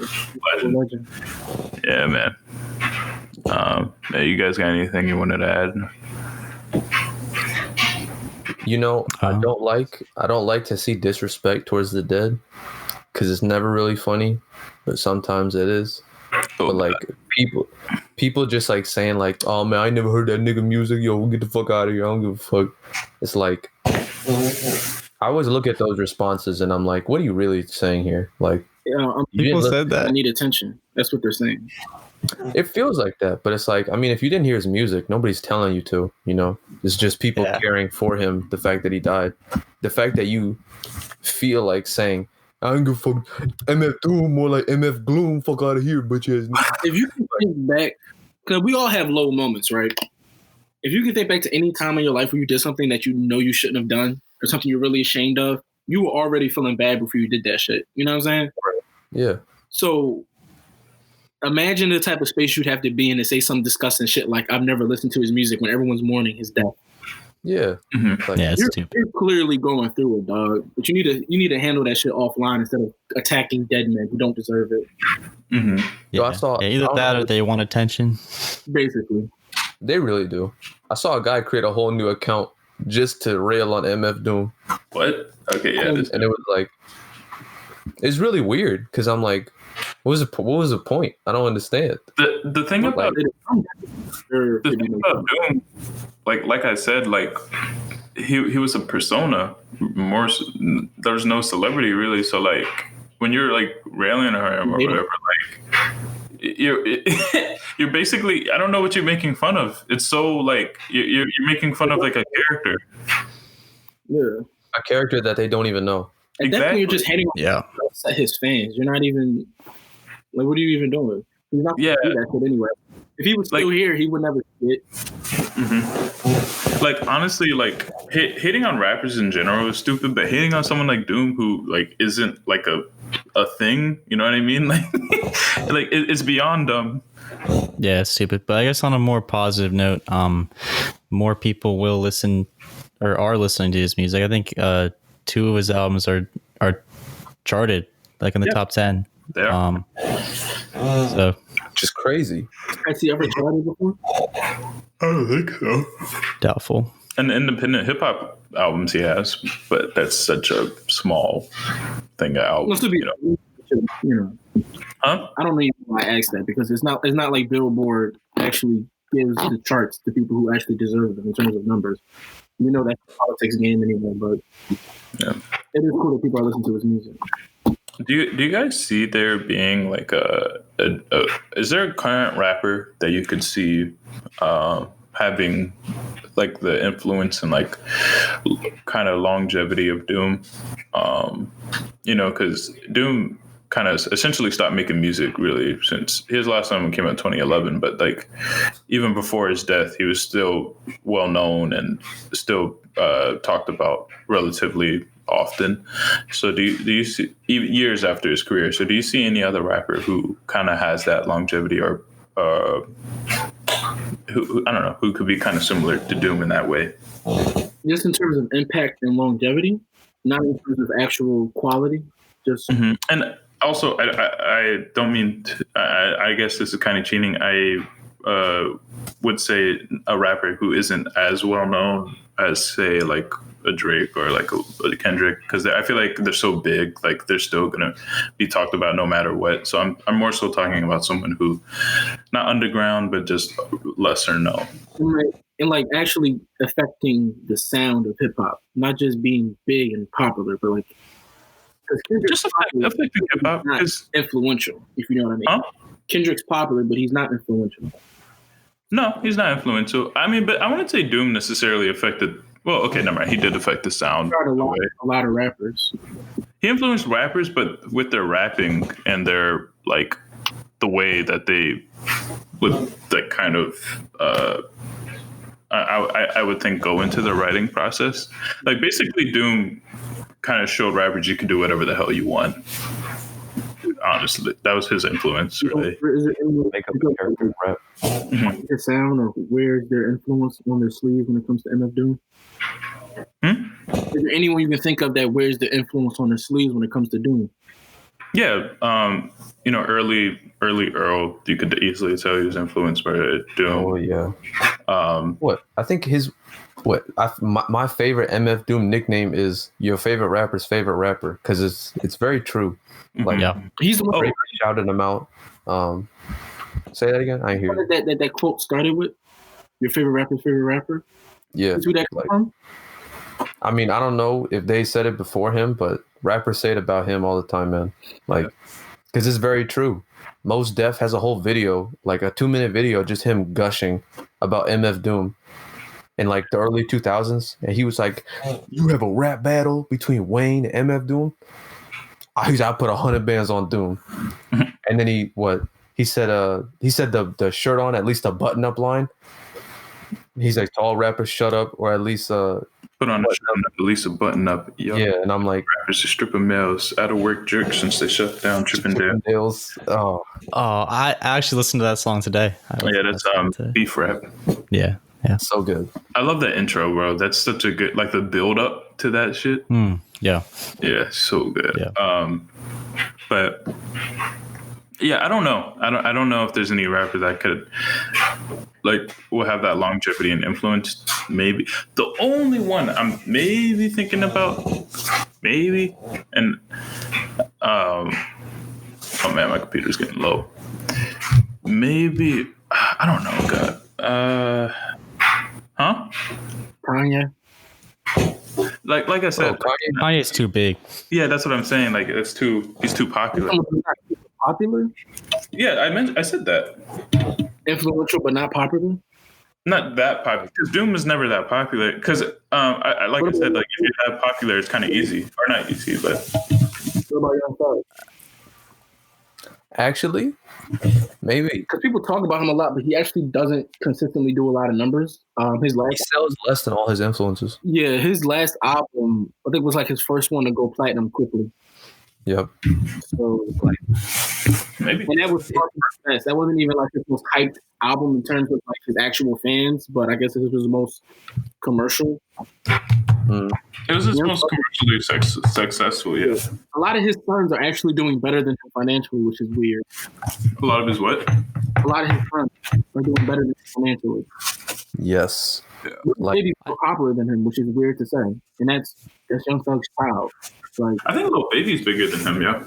legend. Yeah, man. You guys got anything you wanted to add? I don't like to see disrespect towards the dead because it's never really funny, but sometimes it is. But like people just like saying like, "Oh man, I never heard that nigga music. Yo, we'll get the fuck out of here. I don't give a fuck." It's like I always look at those responses and I'm like, "What are you really saying here?" Like, people said that I need attention. That's what they're saying. It feels like that, but it's like, I mean, if you didn't hear his music, nobody's telling you to. It's just people caring for him. The fact that he died, the fact that you feel like saying, "I don't give a fuck, MF Doom," more like MF Gloom, fuck out of here, bitch ass. If you can think back, because we all have low moments, right? If you can think back to any time in your life where you did something that you shouldn't have done, or something you're really ashamed of, you were already feeling bad before you did that shit. You know what I'm saying? Yeah. So imagine the type of space you'd have to be in to say some disgusting shit like, "I've never listened to his music," when everyone's mourning his death. Yeah. Mm-hmm. Like, it's you're clearly going through it, dog. But you need to handle that shit offline instead of attacking dead men who don't deserve it. Mm-hmm. Yeah. Either that or they want attention. Basically. They really do. I saw a guy create a whole new account just to rail on MF Doom. What? Okay, yeah. And it was like, it's really weird because I'm like, what was the point? I don't understand. The thing about Doom, like I said, like he was a persona. There's no celebrity really. So like when you're like railing on him or whatever, like you're basically, I don't know what you're making fun of. It's so like you're making fun of like a character. Yeah, a character that they don't even know. At that point, you're just hating on his fans. You're not even like, what are you even doing? He's not going to do that shit anyway. If he was still here, he would never quit. Mm-hmm. Like honestly, like hating on rappers in general is stupid, but hating on someone like Doom, who like isn't like a a thing. You know what I mean? Like it's beyond Yeah, it's stupid. But I guess on a more positive note, more people will listen or are listening to his music. I think 2 of his albums are charted like in the top 10. They are. So Just crazy. Has he ever tried it before? I don't think so. doubtful. And independent hip hop albums he has, but that's such a small thing. Must be, Huh? I don't know why I asked that, because it's not like Billboard actually gives the charts to people who actually deserve them in terms of numbers. We know that's a politics game anyway, but it is cool that people are listening to his music. Do you guys see there being like is there a current rapper that you could see having like the influence and like kind of longevity of Doom? Because Doom kind of essentially stopped making music really since his last album came out in 2011, but like even before his death, he was still well known and still talked about relatively often. So do you see, even years after his career, so do you see any other rapper who kind of has that longevity, or who I don't know, who could be kind of similar to Doom in that way? Just in terms of impact and longevity, not in terms of actual quality. Just And also, I don't mean to, I guess this is kind of cheating. I would say a rapper who isn't as well known as, say, like a Drake or like a Kendrick, because I feel like they're so big, like they're still gonna be talked about no matter what. So I'm more so talking about someone who not underground, but just lesser known. And like actually affecting the sound of hip hop, not just being big and popular, but like just affecting hip hop is influential, if you know what I mean. Huh? Kendrick's popular, but he's not influential. No, he's not influential. I mean, but I wouldn't say Doom necessarily affected. Well, okay, never mind. He did affect the sound. A lot of rappers. He influenced rappers, but with their rapping and their like the way that they would like kind of I would think go into the writing process. Like basically Doom kind of showed rappers you can do whatever the hell you want. Honestly, that was his influence, really. Is it Make up a character rap. their sound, or where's their influence on their sleeves when it comes to MF Doom? Is there anyone you can think of that wears the influence on their sleeves when it comes to Doom? Yeah, early Earl, you could easily tell he was influenced by Doom. Oh yeah. What I think my favorite MF Doom nickname is your favorite rapper's favorite rapper, because it's very true. Like He's the one shouted him out. Say that again. I hear that quote started with your favorite rapper's favorite rapper. Yeah. That's who that come from? I mean, I don't know if they said it before him, but rappers say it about him all the time, man. Like, because it's very true. Mos Def has a whole video, like a 2-minute video, just him gushing about MF Doom in like the early 2000s. And he was like, you have a rap battle between Wayne and MF Doom? I put 100 bands on Doom. And then he said the shirt on, at least a button up line. He's like, to all rappers, shut up, or at least put on a shirt and at least a button up. Yo, yeah, and I'm like, rappers are stripping males out of work jerks since they shut down Chippendales. Oh, I actually listened to that song today. That's beef rap. Yeah, so good. I love that intro, bro. That's such a good, like the build up to that shit. Yeah, so good. Yeah. But yeah, I don't know. I don't know if there's any rapper that could will have that longevity and influence. Maybe the only one I'm maybe thinking about, and oh man, my computer's getting low. Maybe I don't know. God, Kanye. Like I said, Kanye's too big. Yeah, that's what I'm saying. Like he's too popular. Popular? Yeah, I said that. Influential, but not popular. Not that popular, because Doom was never that popular. Because I said, like if you're that popular, it's kind of easy, or not easy, but. What about Young Thug? Actually, maybe because people talk about him a lot, but he actually doesn't consistently do a lot of numbers. He sells less than all his influences. Yeah, his last album I think was like his first one to go platinum quickly. Yep. So like, Maybe. and that was that wasn't even like his most hyped album in terms of like his actual fans, but I guess this was the most commercial. It was his most commercially successful, yeah. A lot of his sons are actually doing better than him financially, which is weird. A lot of his what? A lot of his sons are doing better than him financially. Yes. Maybe more popular than him, which is weird to say. And that's Young Thug's child. Like, I think Lil Baby's bigger than him, yeah.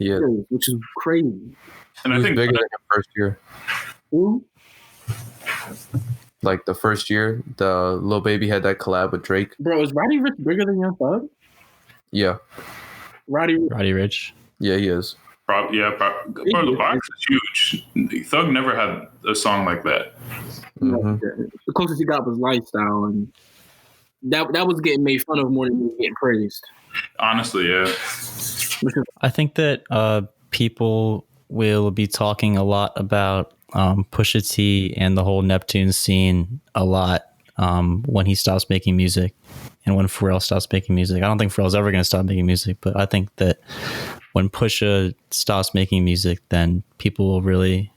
Yeah, which is crazy. And He I was think bigger than him first year. Who? Like the first year, the Lil Baby had that collab with Drake. Bro, is Roddy Ricch bigger than Young Thug? Yeah. Roddy Ricch. Yeah, he is. Bro, the box is huge. Thug never had a song like that. Mm-hmm. The closest he got was Lifestyle, and that was getting made fun of more than he was getting praised. Honestly, yeah. I think that people will be talking a lot about Pusha T and the whole Neptune scene a lot when he stops making music and when Pharrell stops making music. I don't think Pharrell's ever going to stop making music, but I think that when Pusha stops making music, then people will really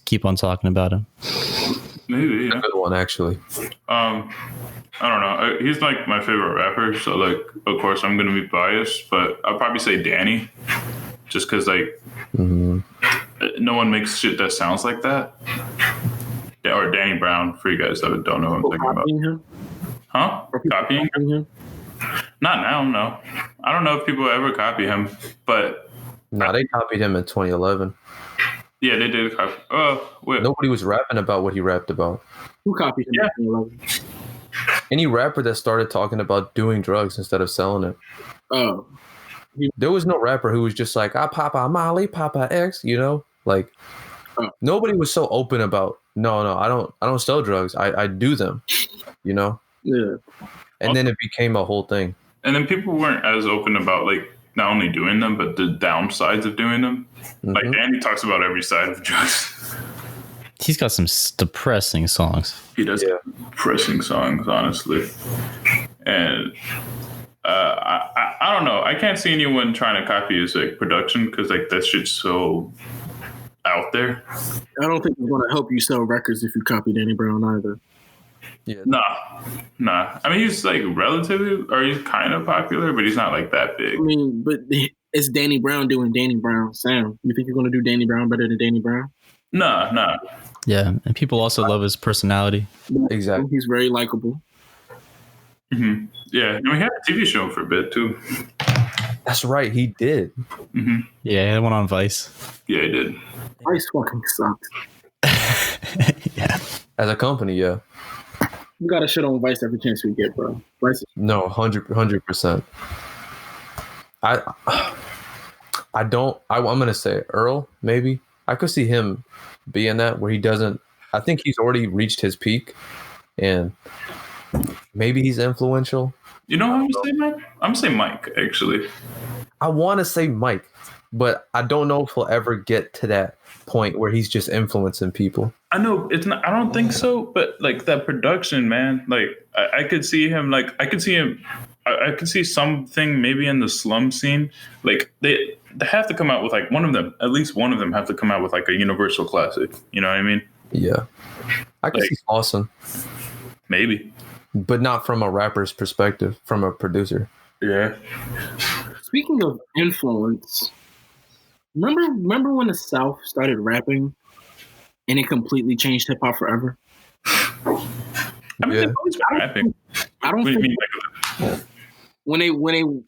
keep on talking about him. Maybe, yeah. A good one, actually. I don't know. He's like my favorite rapper, so like, of course, I'm gonna be biased, but I'll probably say Danny, just because like no one makes shit that sounds like that. Or Danny Brown, for you guys that don't know what I'm talking about. Him? Huh? Copying him? Not now, no. I don't know if people ever copy him, but No, they copied him in 2011. yeah, they did copy. Nobody was rapping about what he rapped about. Who copied him? Yeah. In 2011? Any rapper that started talking about doing drugs instead of selling it. Oh. There was no rapper who was just like, I pop a Molly, pop a X, you know? Like, nobody was so open about, no, I don't sell drugs. I do them, you know? Yeah. And then it became a whole thing. And then people weren't as open about like not only doing them, but the downsides of doing them. Like Danny talks about every side of drugs. He's got some depressing songs. He does depressing songs, honestly. And I don't know. I can't see anyone trying to copy his like production because like that shit's so out there. I don't think it's going to help you sell records if you copy Danny Brown either. Yeah. Nah. I mean, he's like relatively, or he's kind of popular, but he's not like that big. I mean, but it's Danny Brown doing Danny Brown sound. You think you're going to do Danny Brown better than Danny Brown? Nah. Yeah, and people also love his personality. Exactly. He's very likable. Mm-hmm. Yeah, and we had a TV show for a bit too. That's right, he did. Mm-hmm. Yeah, he had one on Vice. Yeah, he did. Vice fucking sucked. Yeah. As a company, yeah. You got to shit on Vice every chance we get, bro. Vice. No, 100%. I'm gonna say Earl, maybe. I could see him being that where he doesn't. I think he's already reached his peak, and maybe he's influential. You know what I'm gonna say, man? I'm gonna say Mike, actually. I want to say Mike, but I don't know if he'll ever get to that point where he's just influencing people. I know it's not. I don't think so, but like that production, man. Like I could see him. Like I could see him. I could see something maybe in the slum scene. Like they have to come out with like one of them. At least one of them have to come out with like a universal classic. You know what I mean? Yeah, I could Like- see Lawson, Maybe. but not from a rapper's perspective, from a producer. Yeah. Speaking of influence, remember when the South started rapping and it completely changed hip hop forever? I mean, Yeah. they've always been rapping. I don't What do you think mean? when they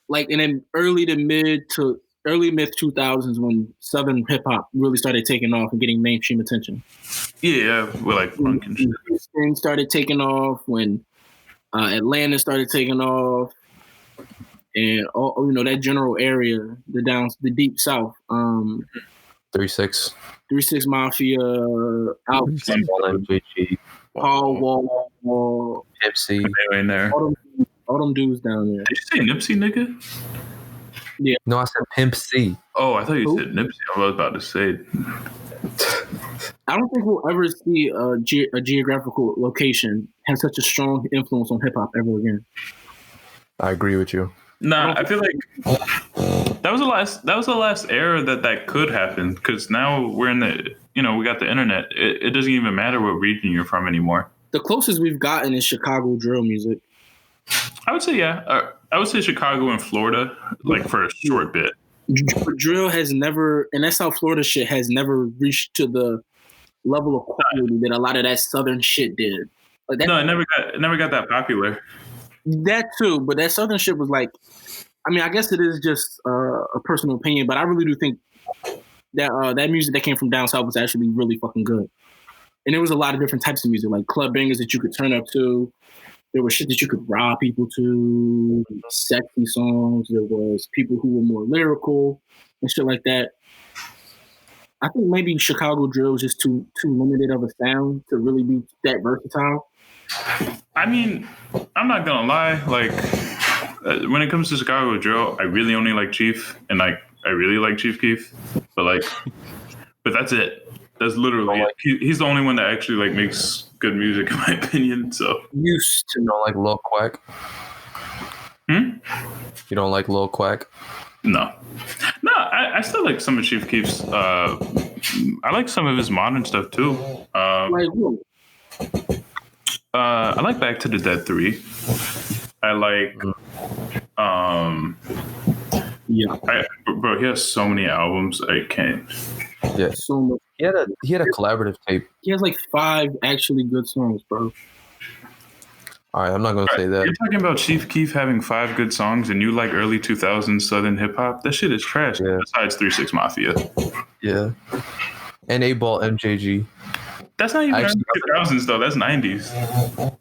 like in the early mid 2000s when Southern hip hop really started taking off and getting mainstream attention. Yeah, with like punk and shit. Houston started taking off when Atlanta started taking off, and all that general area, the deep South, 3-6. 3-6 Mafia, out Paul Wall, Pimp C. They in there. all them dudes down there. Did you say Nipsey, nigga? No, I said Pimp C. Oh, I thought you Who? said Nipsey. I was about to say. I don't think we'll ever see a geographical location have such a strong influence on hip hop ever again. I agree with you. Nah, I feel like That was the last era that could happen, because now we're in the, we got the internet. It doesn't even matter what region you're from anymore. The closest we've gotten is Chicago drill music. I would say, yeah. I would say Chicago and Florida, like for a short bit. Drill has never, and that South Florida shit has never reached to the level of quality that a lot of that Southern shit did. Like No, it never got that popular. That too, but that Southern shit was like, I mean, I guess it is just a personal opinion, but I really do think that that music that came from down south was actually really fucking good. And there was a lot of different types of music, like club bangers that you could turn up to. There was shit that you could rob people to, sexy songs. There was people who were more lyrical and shit like that. I think maybe Chicago drill is just too limited of a sound to really be that versatile. I mean, I'm not gonna lie. Like, when it comes to Chicago drill, I really only like Chief, and like I really like Chief Keef, but that's it. That's literally it. He's the only one that actually like makes good music, in my opinion. So Used to. You don't like Lil Quack? You don't like Lil Quack? No, I still like some of Chief Keef's. I like some of his modern stuff too. Like who? I like Back to the Dead 3. I like, bro, he has so many albums. I can't. Yeah, So much. he had a collaborative tape. He has like 5 actually good songs, bro. All right, I'm not gonna say that. You're talking about Chief Keef having 5 good songs, and you like early 2000s Southern hip hop? That shit is trash. Yeah. Besides 3 6 Mafia. Yeah, and 8-Ball MJG. That's not even Actually, 2000s though. That's 90s.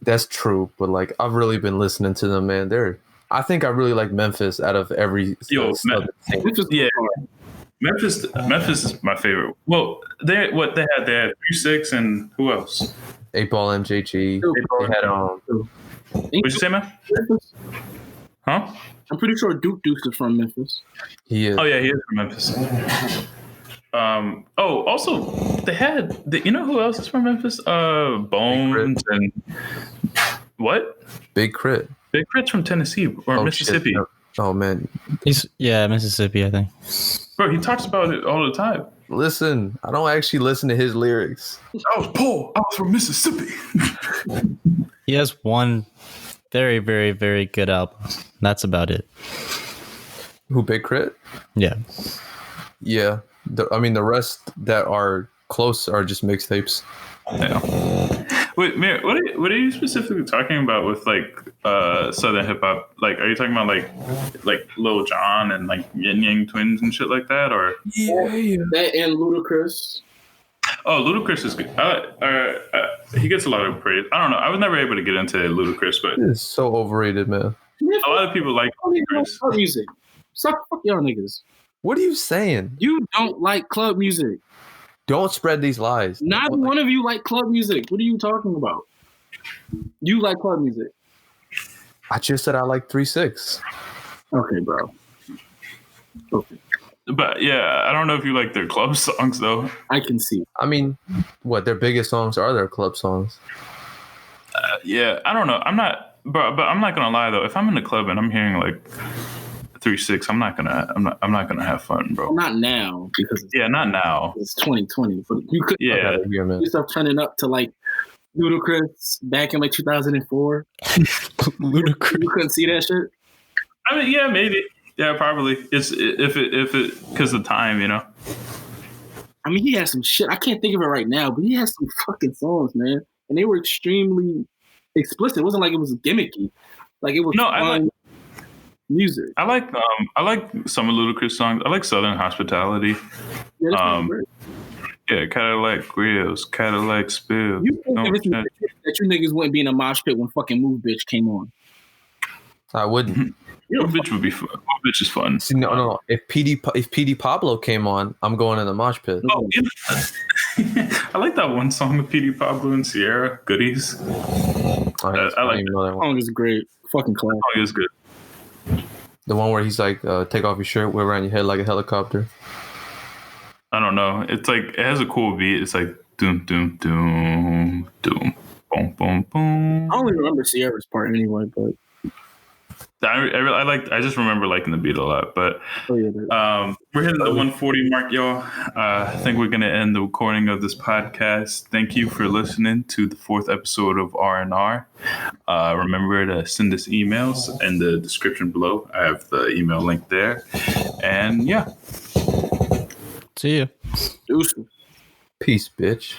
That's true, but like I've really been listening to them, man. I think I really like Memphis out of every. Yeah. Memphis is my favorite. Well, they had 3 6 and who else? 8-Ball MJG. They had What'd you say, man? Memphis? Huh? I'm pretty sure Duke Deuce is from Memphis. He is. Oh yeah, he is from Memphis. Also they had you know who else is from Memphis? Bones and what? Big Crit. Big Crit's from Tennessee or Mississippi. Shit. Oh man, He's Mississippi, I think. Bro, he talks about it all the time. listen. I don't actually listen to his lyrics. I was poor. I was from Mississippi. He has one very, very, very good album. That's about it. Who, Big Crit? Yeah. Yeah. The rest that are close are just mixtapes. Yeah. Wait, Mir, what are you specifically talking about with like Southern hip hop? Like, are you talking about like Lil Jon and like Yin Yang Twins and shit like that, or that and Ludacris? Oh, Ludacris is good. He gets a lot of praise. I don't know. I was never able to get into Ludacris, but It's so overrated, man. a lot of people like Ludacris. Club music. Fuck y'all niggas. What are you saying? You don't like club music. Don't spread these lies. Not one of you like club music. What are you talking about? You like club music. I just said I like 3-6. Okay, bro. Okay. But yeah, I don't know if you like their club songs though. I can see. I mean, what their biggest songs are their club songs. Yeah, I don't know. I'm not, but I'm not gonna lie though. If I'm in the club and I'm hearing like 3-6, I'm not gonna have fun, bro. Not now because Not now. it's 2020. But you could yourself turning up to like Ludacris back in like 2004. Ludacris. You couldn't see that shit. I mean, yeah, maybe. Yeah, probably. It's if it because of time, you know. I mean, he has some shit. I can't think of it right now, but he has some fucking songs, man, and they were extremely explicit. It wasn't like it was gimmicky. Like it was fun music. I like some of Ludacris songs. I like Southern Hospitality. Yeah, that's great. Yeah, Cadillac Grills, Cadillac Spills. You think that you niggas wouldn't be in a mosh pit when fucking Move Bitch came on? I wouldn't. Move Bitch would be fun. Move Bitch is fun. See, no. If PD Pablo came on, I'm going in the mosh pit. Oh, yeah. I like that one song with PD Pablo and Sierra, Goodies. I like that one. Song is great. Fucking class. Song is good. The one where he's like, take off your shirt, wear around your head like a helicopter. I don't know. It's like, it has a cool beat. It's like, doom, doom, doom, doom, boom, boom, boom. I only remember Sierra's part anyway, but I just remember liking the beat a lot, but we're hitting the 140 mark, y'all. I think we're gonna end the recording of this podcast. Thank you for listening to the 4th episode of R&R. Remember to send us emails in the description below. I have the email link there, and yeah. See you. Peace, bitch.